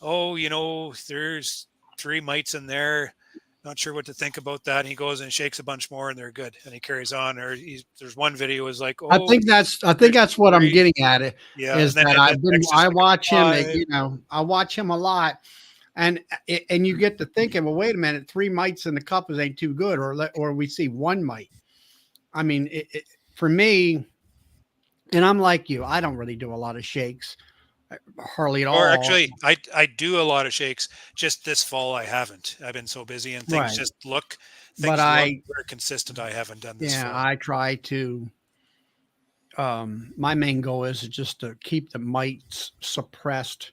there's 3 mites in there. not sure what to think about that. And he goes and shakes a bunch more, and they're good. And he carries on. Or there's one video is like, I think that's what I'm getting at. It yeah, is and then, that I watch him. 5. I watch him a lot, and you get to thinking, well, wait a minute, 3 mites in the cup ain't too good, or we see 1 mite. I mean, for me, and I'm like you, I don't really do a lot of shakes, hardly at all. Or actually, I do a lot of shakes. Just this fall, I haven't. I've been so busy, and things just look. Things look very consistent. I haven't done this. Yeah, I try to. My main goal is just to keep the mites suppressed,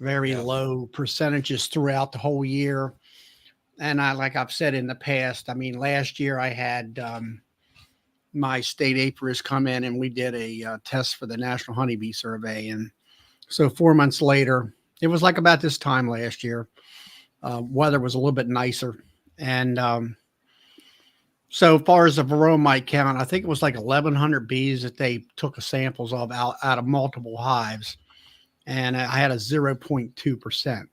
very low percentages throughout the whole year. And like I've said in the past, I mean, last year I had my state apiarist come in and we did a test for the National Honeybee Survey. And so 4 months later, it was like about this time last year, weather was a little bit nicer. And so far as the Varroa mite count, I think it was like 1,100 bees that they took samples of out of multiple hives. And I had a 0.2%,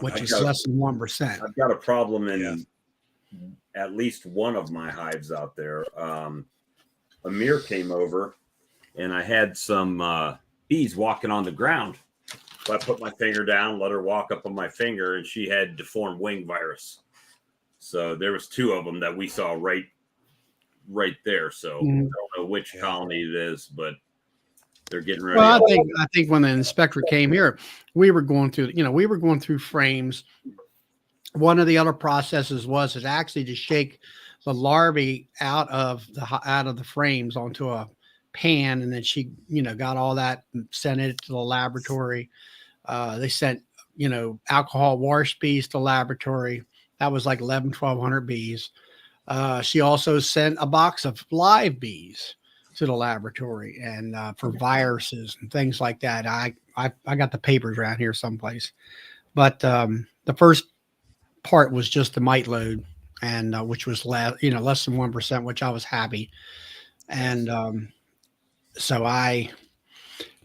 which is less than 1%. I've got a problem in at least one of my hives out there. Amir came over and I had some bees walking on the ground. So I put my finger down, let her walk up on my finger, and she had deformed wing virus. So there was 2 of them that we saw right there. So I don't know which colony it is, but they're getting ready. Well, I think when the inspector came here, we were going through frames. One of the other processes was actually to shake the larvae out of the frames onto a pan, and then she got all that and sent it to the laboratory. They sent alcohol wash bees to laboratory. That was like 1,100 bees. She also sent a box of live bees to the laboratory and for viruses and things like that. I got the papers around here someplace, but the first part was just the mite load, and which was less than 1%, which I was happy. And so I've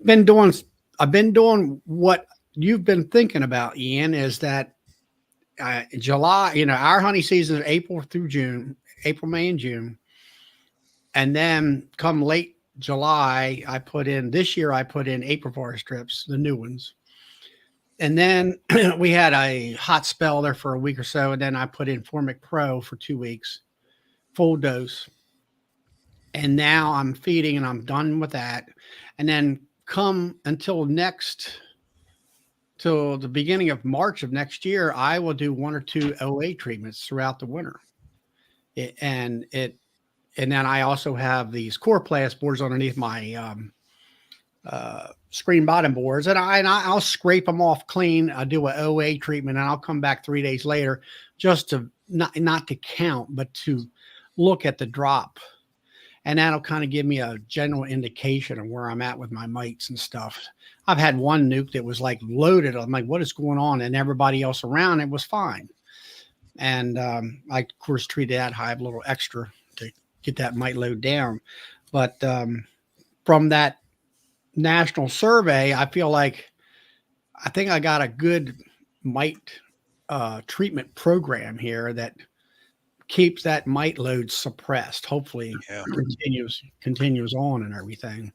been doing what you've been thinking about, Ian, is that July, our honey season is April, May and June. And then come late July, this year I put in April strips, the new ones. And then we had a hot spell there for a week or so. And then I put in Formic Pro for 2 weeks, full dose. And now I'm feeding and I'm done with that. And then till the beginning of March of next year, I will do 1 or 2 OA treatments throughout the winter. And then I also have these chloroplast boards underneath my screen bottom boards, and I'll scrape them off clean. I'll do an OA treatment, and I'll come back 3 days later just to not to count, but to look at the drop. And that'll kind of give me a general indication of where I'm at with my mites and stuff. I've had one nuke that was like loaded. I'm like, what is going on? And everybody else around it was fine. And I, of course, treated that hive a little extra to get that mite load down. But from that national survey, I think I got a good mite treatment program here that keeps that mite load suppressed. Hopefully continues on and everything.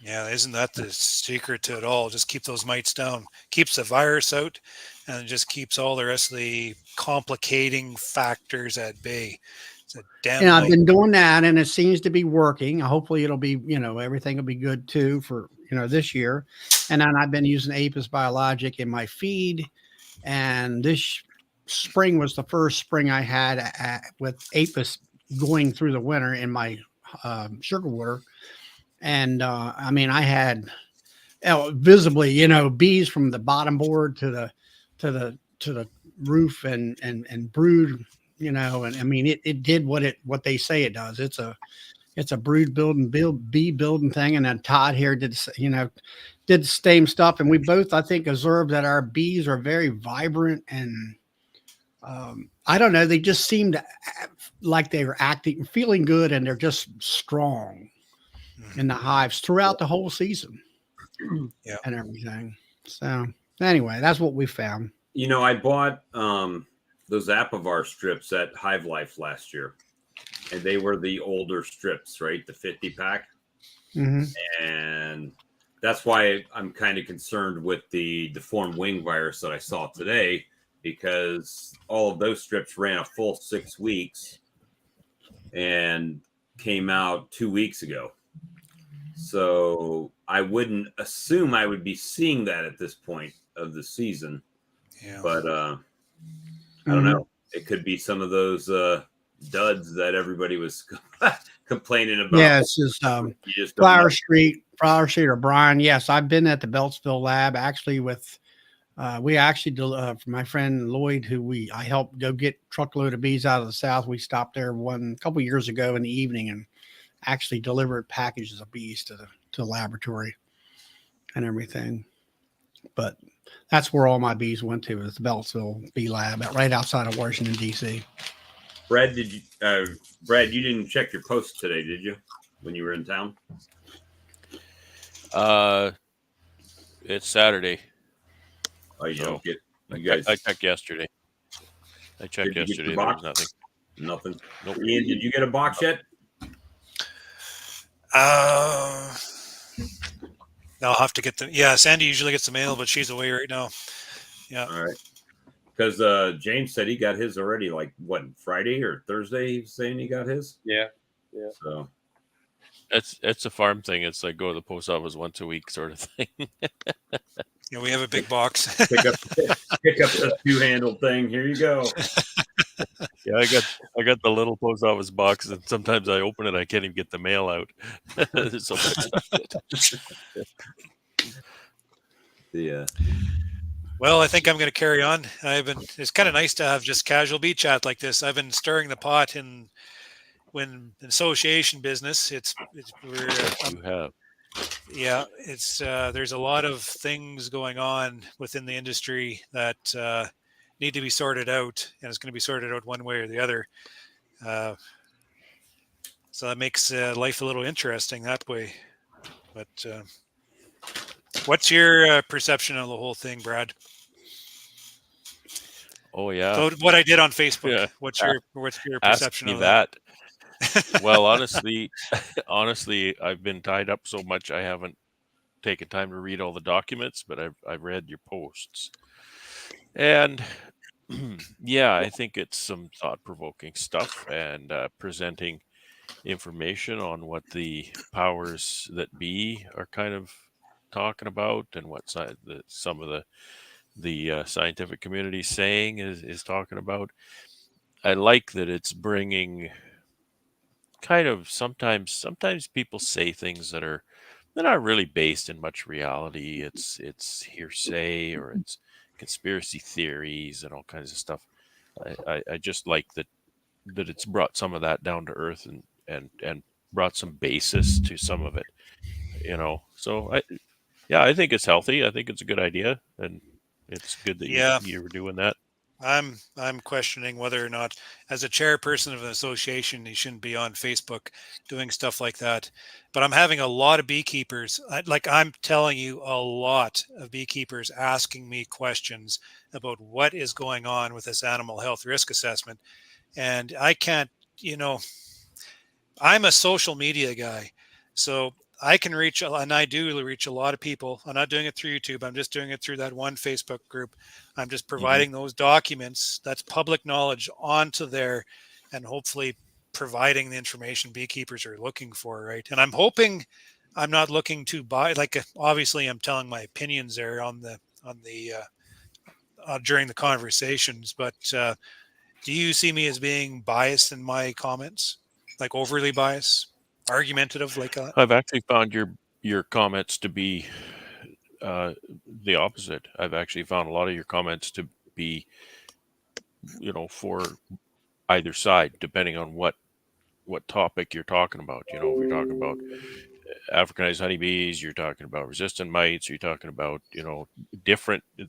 Yeah, isn't that the secret to it all? Just keep those mites down, keeps the virus out, and it just keeps all the rest of the complicating factors at bay. It's a damn. And I've been doing that, and it seems to be working. Hopefully, it'll be everything will be good too for this year. And then I've been using Apis Biologic in my feed, and this spring was the first spring I had with Apis going through the winter in my sugar water. And I mean, I had visibly, bees from the bottom board to the roof and brood, and I mean, it did what they say it does. It's a brood bee building thing. And then Todd here did the same stuff. And we both, I think, observed that our bees are very vibrant and I don't know. They just seem to like they were feeling good, and they're just strong in the hives throughout the whole season and everything. So anyway, that's what we found. I bought those Apivar strips at Hive Life last year, and they were the older strips, right? The 50 pack. Mhm. And that's why I'm kind of concerned with the deformed wing virus that I saw today, because all of those strips ran a full 6 weeks and came out 2 weeks ago. So I wouldn't assume I would be seeing that at this point of the season. Yeah. But I don't know. It could be some of those duds that everybody was complaining about. Yeah, it's just You just don't Flower know. Street or Brian. Yes, I've been at the Beltsville lab actually with we actually for my friend Lloyd, who I helped go get truckload of bees out of the South. We stopped there a couple years ago in the evening and actually delivered packages of bees to the laboratory and everything. But that's where all my bees went to, is the Beltsville Bee Lab, right outside of Washington D.C. Brad, you didn't check your post today, did you? When you were in town? It's Saturday. Oh, you So don't get you guys. I checked yesterday. Did you get yesterday. your There box? was nothing. Nothing. Nope. Ian, did you get a box yet? I'll have to get the. Yeah, Sandy usually gets the mail, but she's away right now. Yeah. All right. Because James said he got his already, like what, Friday or Thursday? He was saying he got his. Yeah. So It's a farm thing. It's like go to the post office once a week sort of thing. Yeah, we have a big box. pick up the 2-handle thing. Here you go. Yeah, I got the little post office box, and sometimes I open it, I can't even get the mail out. So that's not it. Yeah. Well, I think I'm going to carry on. It's kind of nice to have just casual bee chat like this. I've been stirring the pot in association business. You have. Yeah, there's a lot of things going on within the industry that need to be sorted out, and it's going to be sorted out one way or the other. So that makes life a little interesting that way. But what's your perception of the whole thing, Brad? Oh yeah. So what I did on Facebook. Yeah. What's your perception Ask me of that? Well, honestly, I've been tied up so much I haven't taken time to read all the documents, but I've read your posts, and yeah, I think it's some thought-provoking stuff, and presenting information on what the powers that be are kind of talking about, and what some of the scientific community saying is talking about. I like that it's bringing kind of sometimes people say things that are they're not really based in much reality. It's hearsay, or it's conspiracy theories and all kinds of stuff. I just like that it's brought some of that down to earth, and brought some basis to some of it. So I think it's healthy. I think it's a good idea, and it's good that Yeah. you were doing that. I'm questioning whether or not, as a chairperson of an association, you shouldn't be on Facebook doing stuff like that. But I'm having a lot of beekeepers, I'm telling you, a lot of beekeepers asking me questions about what is going on with this animal health risk assessment. And I can't, I'm a social media guy, so I can reach, and I do reach a lot of people. I'm not doing it through YouTube. I'm just doing it through that one Facebook group. I'm just providing those documents, that's public knowledge, onto there, and hopefully providing the information beekeepers are looking for, right? And I'm hoping I'm not looking to buy, obviously I'm telling my opinions there on the during the conversations, but do you see me as being biased in my comments, like overly biased, argumentative, like that? I've actually found your comments to be the opposite. I've actually found a lot of your comments to be, for either side, depending on what topic you're talking about. If you're talking about Africanized honeybees, you're talking about resistant mites, you're talking about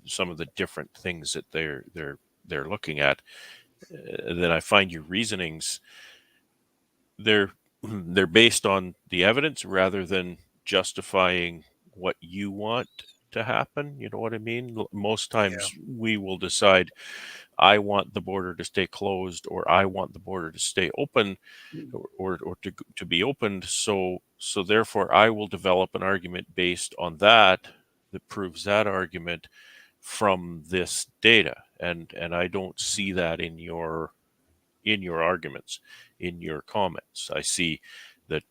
some of the different things that they're looking at. Then I find your reasonings, they're based on the evidence rather than justifying what you want to happen. You know what I mean? Most times we will decide, I want the border to stay closed, or I want the border to stay open, or to be opened. So therefore I will develop an argument based on that proves that argument from this data. And I don't see that in your arguments, in your comments. I see that,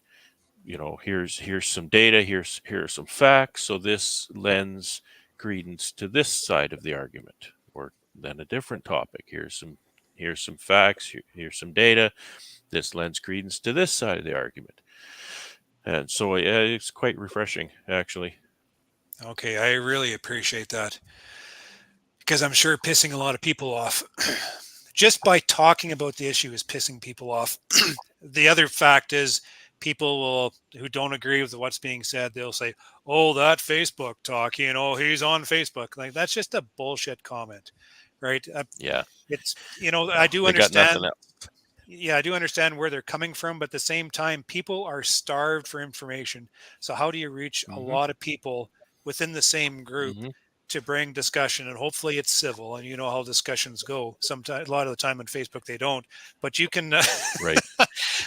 here's some data, here's some facts, so this lends credence to this side of the argument. Or then a different topic, here's some facts, here's some data, this lends credence to this side of the argument. And so it's quite refreshing, actually. Okay, I really appreciate that, because I'm sure pissing a lot of people off just by talking about the issue is pissing people off. The other fact is, people who don't agree with what's being said, they'll say, "Oh, that Facebook talk, he's on Facebook." Like, that's just a bullshit comment, right? Yeah. It's, I do They got understand. nothing else. Yeah, I do understand where they're coming from, but at the same time, people are starved for information. So how do you reach a lot of people within the same group to bring discussion? And hopefully it's civil, and you know how discussions go. Sometimes, a lot of the time on Facebook, they don't. But you can, Right.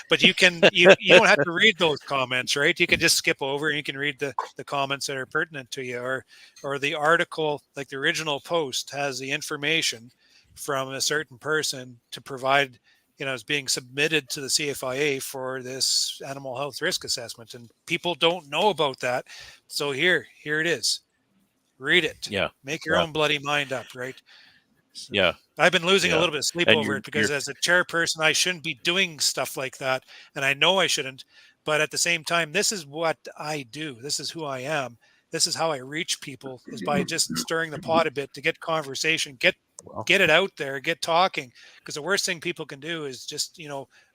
but you don't have to read those comments, right? You can just skip over and you can read the comments that are pertinent to you, or the article, like the original post, has the information from a certain person to provide, is being submitted to the CFIA for this animal health risk assessment, and people don't know about that. So here it is. Read it. Yeah. Make your own bloody mind up, right? So Yeah. I've been losing a little bit of sleep And over it, because as a chairperson, I shouldn't be doing stuff like that, and I know I shouldn't. But at the same time, this is what I do. This is who I am. This is how I reach people, is by just stirring the pot a bit to get conversation, get it out there, get talking. Because the worst thing people can do is just,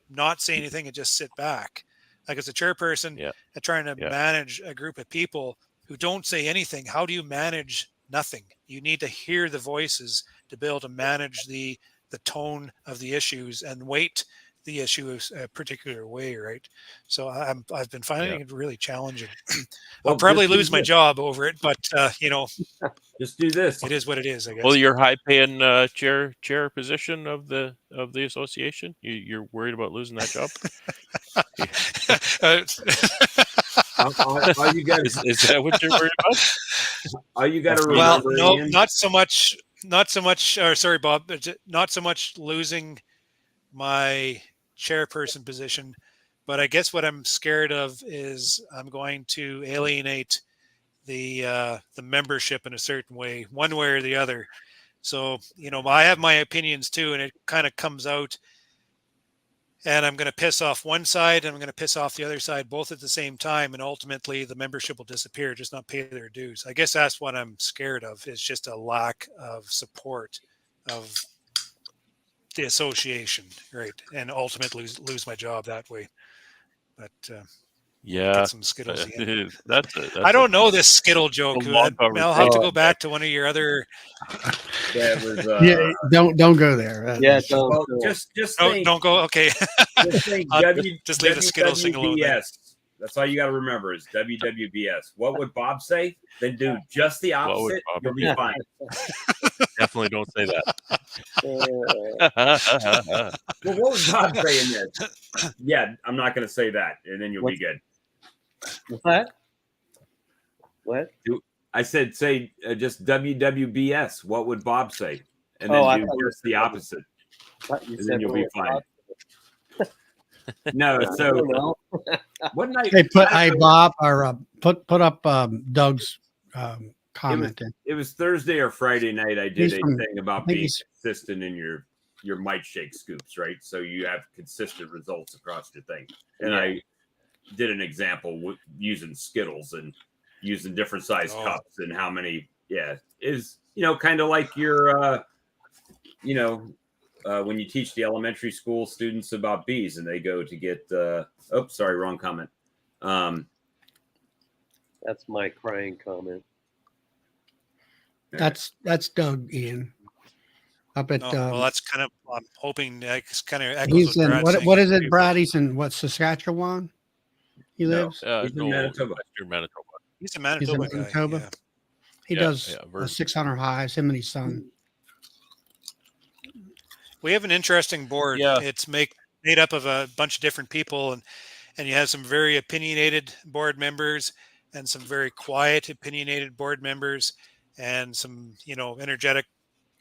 not say anything and just sit back. Like, as a chairperson, trying to manage a group of people who don't say anything, how do you manage nothing? You need to hear the voices to be able to manage the tone of the issues and weight the issue a particular way, right? So I've been finding it really challenging. I'll probably lose my job over it, but just do this. It is what it is, I guess. Well, your high-paying chair position of the association, you're worried about losing that job? All you guys, is that what you're worried about? All you got to remember. Well, no, not so much. Sorry, Bob. Not so much losing my chairperson position, but I guess what I'm scared of is I'm going to alienate the membership in a certain way, one way or the other. So, I have my opinions too, and it kind of comes out, and I'm going to piss off one side and I'm going to piss off the other side, both at the same time. And ultimately the membership will disappear, just not pay their dues. I guess that's what I'm scared of, is just a lack of support of the association, right? And ultimately lose my job that way. But get some Skittles again. I don't know this Skittle joke. I'll have to go back to one of your other. That was, don't go there. Don't go. Okay. Just think, just leave the Skittles thing alone. That's all you got to remember is WWBS. What would Bob say? Then do just the opposite. You'll be fine. Definitely don't say that. Well, what would Bob say in this? Yeah, I'm not going to say that, and then you'll be good. What? I said say just WWBS. What would Bob say? And then do just the opposite. And then you'll be fine. No, so what night? Hey, Bob, or put up Doug's comment. It was Thursday or Friday night. I did a thing about being consistent in your mite shake scoops, right? So you have consistent results across your thing. And I did an example using Skittles and using different size cups and how many. Yeah, is kind of like your when you teach the elementary school students about bees and they go to get sorry, wrong comment. That's my crying comment. That's Doug, Ian. Up at well, that's kind of, I'm hoping that's kind of he's in what is it, Brad? He's in Saskatchewan? He lives? He's in Manitoba. Manitoba. He's a Manitoba guy. Yeah. He does 600 hives, him and his son. We have an interesting board. Yeah. It's made up of a bunch of different people, and you have some very opinionated board members and some very quiet opinionated board members and some, energetic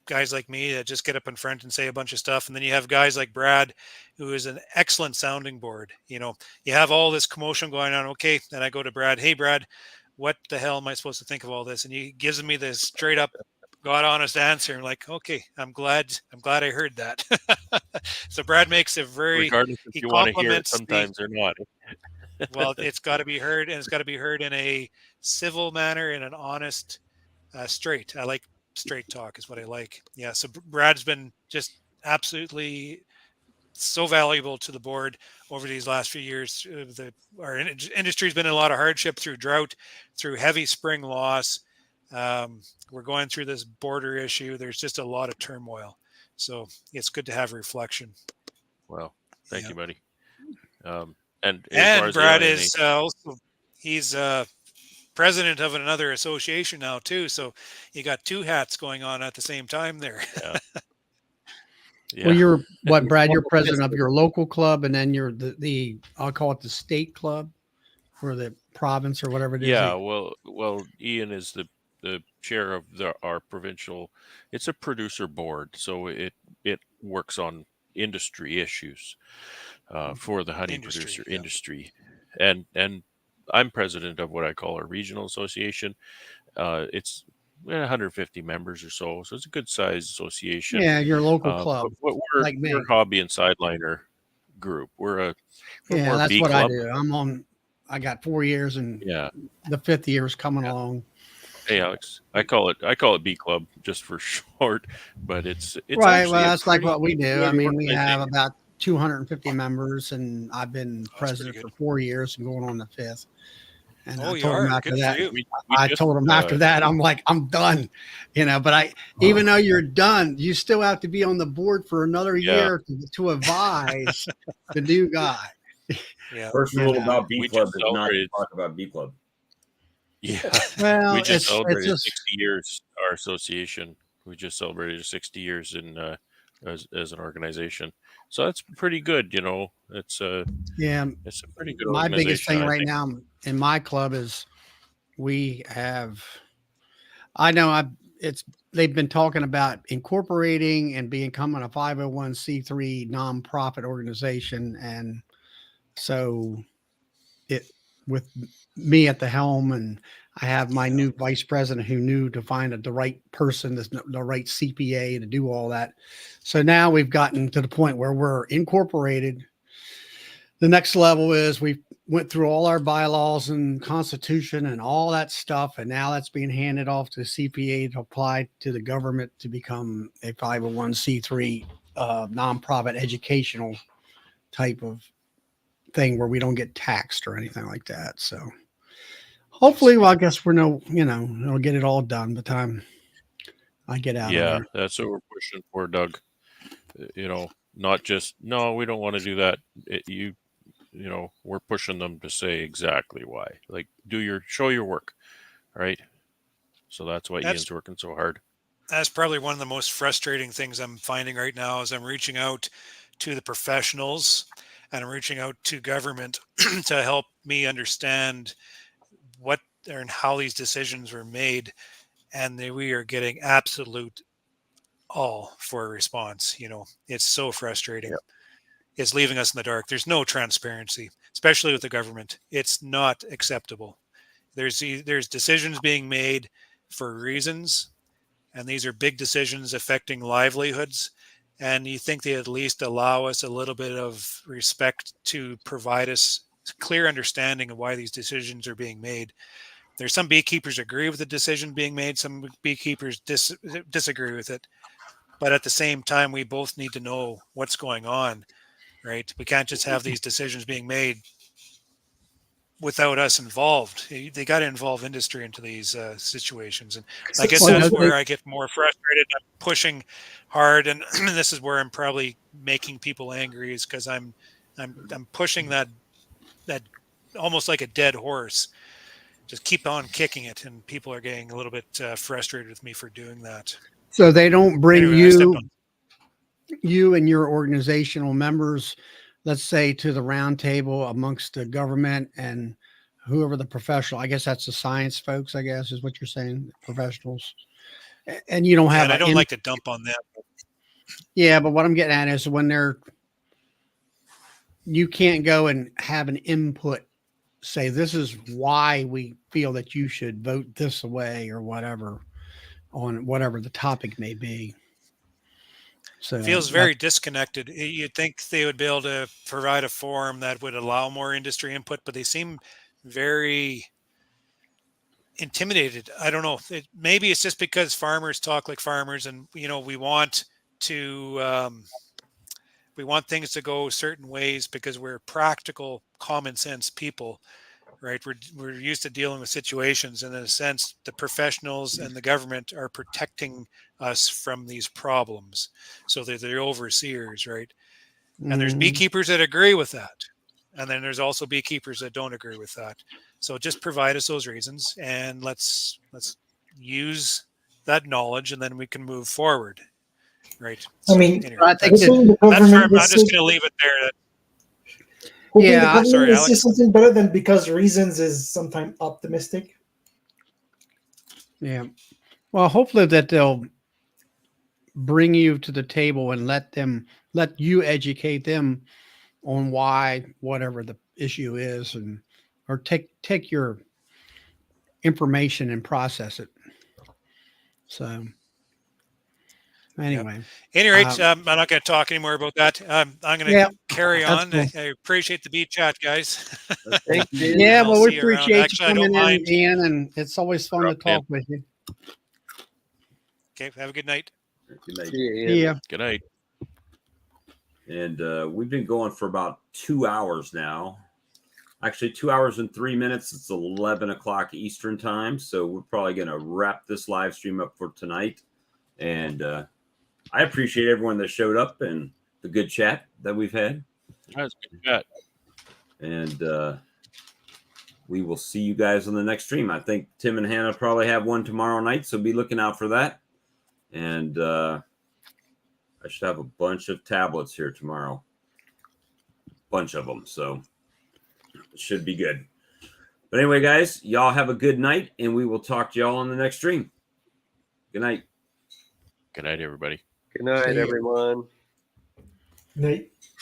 guys like me that just get up in front and say a bunch of stuff. And then you have guys like Brad, who is an excellent sounding board. You have all this commotion going on. Okay. Then I go to Brad. Hey, Brad, what the hell am I supposed to think of all this? And he gives me this straight up God honest answer. I'm like, okay, I'm glad I heard that. So Brad makes a regardless if you want to hear it sometimes or not. Well, it's got to be heard, and it's got to be heard in a civil manner, in an honest, straight. I like straight talk is what I like. Yeah. So Brad's been just absolutely so valuable to the board over these last few years. Our industry's been in a lot of hardship through drought, through heavy spring loss. We're going through this border issue. There's just a lot of turmoil. So it's good to have reflection. Well, thank you, buddy. And Brad is also, he's president of another association now too. So you got two hats going on at the same time there. Yeah. Yeah. Well, you're what, Brad? You're president of your local club, and then you're the I'll call it the state club, or the province, or whatever it is. Yeah. Well, Ian is the chair of our provincial. It's a producer board, so it works on industry issues for the honey producer industry, and I'm president of what I call a regional association. It's 150 members or so it's a good sized association. Yeah, your local club. We're like me. We're hobby and sideliner group. We're that's bee what club. I do. I got 4 years, and the 5th year is coming along. Hey Alex, I call it Bee Club just for short, but it's right. Well, that's like what we do. I mean, we have about 250 members, and I've been president for 4 years and going on the 5th. And I told him after that, I told him after that, I'm like, I'm done, but even though you're done, you still have to be on the board for another year to advise the new guy. Yeah. First rule about Bee Club is not to talk about Bee Club. Yeah. Well, we just celebrated 60 years, our association. We just celebrated 60 years in as an organization. So that's pretty good, It's a pretty good. My biggest thing right now in my club is they've been talking about incorporating and becoming a 501c3 nonprofit organization, and so with me at the helm, and I have my new vice president who knew to find the right person, the right CPA to do all that. So now we've gotten to the point where we're incorporated. The next level is we went through all our bylaws and constitution and all that stuff, and now that's being handed off to the CPA to apply to the government to become a 501c3 nonprofit educational type of thing where we don't get taxed or anything like that. So hopefully, I guess we'll get it all done by the time I get out of there. Yeah, that's what we're pushing for, Doug. Not just, no, we don't want to do that. We're pushing them to say exactly why. Like, show your work, right? So that's why Ian's working so hard. That's probably one of the most frustrating things I'm finding right now is I'm reaching out to the professionals and I'm reaching out to government to help me understand what and how these decisions were made. And we are getting absolute all for a response. It's so frustrating. Yeah. It's leaving us in the dark. There's no transparency, especially with the government. It's not acceptable. There's decisions being made for reasons, and these are big decisions affecting livelihoods. And you think they at least allow us a little bit of respect to provide us a clear understanding of why these decisions are being made. There's some beekeepers agree with the decision being made. Some beekeepers disagree with it. But at the same time, we both need to know what's going on, right? We can't just have these decisions being made without us involved. They got to involve industry into these situations. And I guess that's where I get more frustrated. I'm pushing hard. And this is where I'm probably making people angry, is because I'm pushing that almost like a dead horse, just keep on kicking it, and people are getting a little bit frustrated with me for doing that. So they don't bring Anyway, I stepped on. you and your organizational members, let's say, to the round table amongst the government and whoever the professional, I guess that's the science folks, I guess is what you're saying, professionals. And you don't Yeah, have and I don't like to dump on them. Yeah, but what I'm getting at is when you can't go and have an input, say this is why we feel that you should vote this way or whatever on whatever the topic may be. So It feels very disconnected. You'd think they would be able to provide a forum that would allow more industry input, but they seem very intimidated. I don't know. Maybe it's just because farmers talk like farmers, and we want things to go certain ways because we're practical, common sense people, right? We're used to dealing with situations, and in a sense, the professionals and the government are protecting us from these problems. So they're the overseers, right? And there's beekeepers that agree with that. And then there's also beekeepers that don't agree with that. So just provide us those reasons, and let's use that knowledge, and then we can move forward. Right. I mean, anyway, I think that's where I'm just going to leave it there. Yeah, sorry, it's Alex. just something better than because reasons is sometimes optimistic. Yeah. Well, hopefully that they'll bring you to the table and let you educate them on why whatever the issue is, or take your information and process it. So anyway, Any rate, I'm not going to talk anymore about that. I'm going to carry on. Cool. I appreciate the beat chat, guys. Thank you. Yeah, well, we see you around. appreciate Actually, you I don't coming in, mind. Ian, and it's always fun to talk with you. Okay, have a good night. Good night. Yeah. Good night. And we've been going for about 2 hours now. Actually, 2 hours and 3 minutes. It's 11 o'clock Eastern time. So we're probably going to wrap this live stream up for tonight. And I appreciate everyone that showed up and the good chat that we've had. That's good chat. And we will see you guys on the next stream. I think Tim and Hannah probably have one tomorrow night, so be looking out for that. And I should have a bunch of tablets here tomorrow. Bunch of them, so it should be good. But anyway, guys, y'all have a good night, and we will talk to y'all on the next stream. Good night. Good night, everybody. Good night, everyone. Night.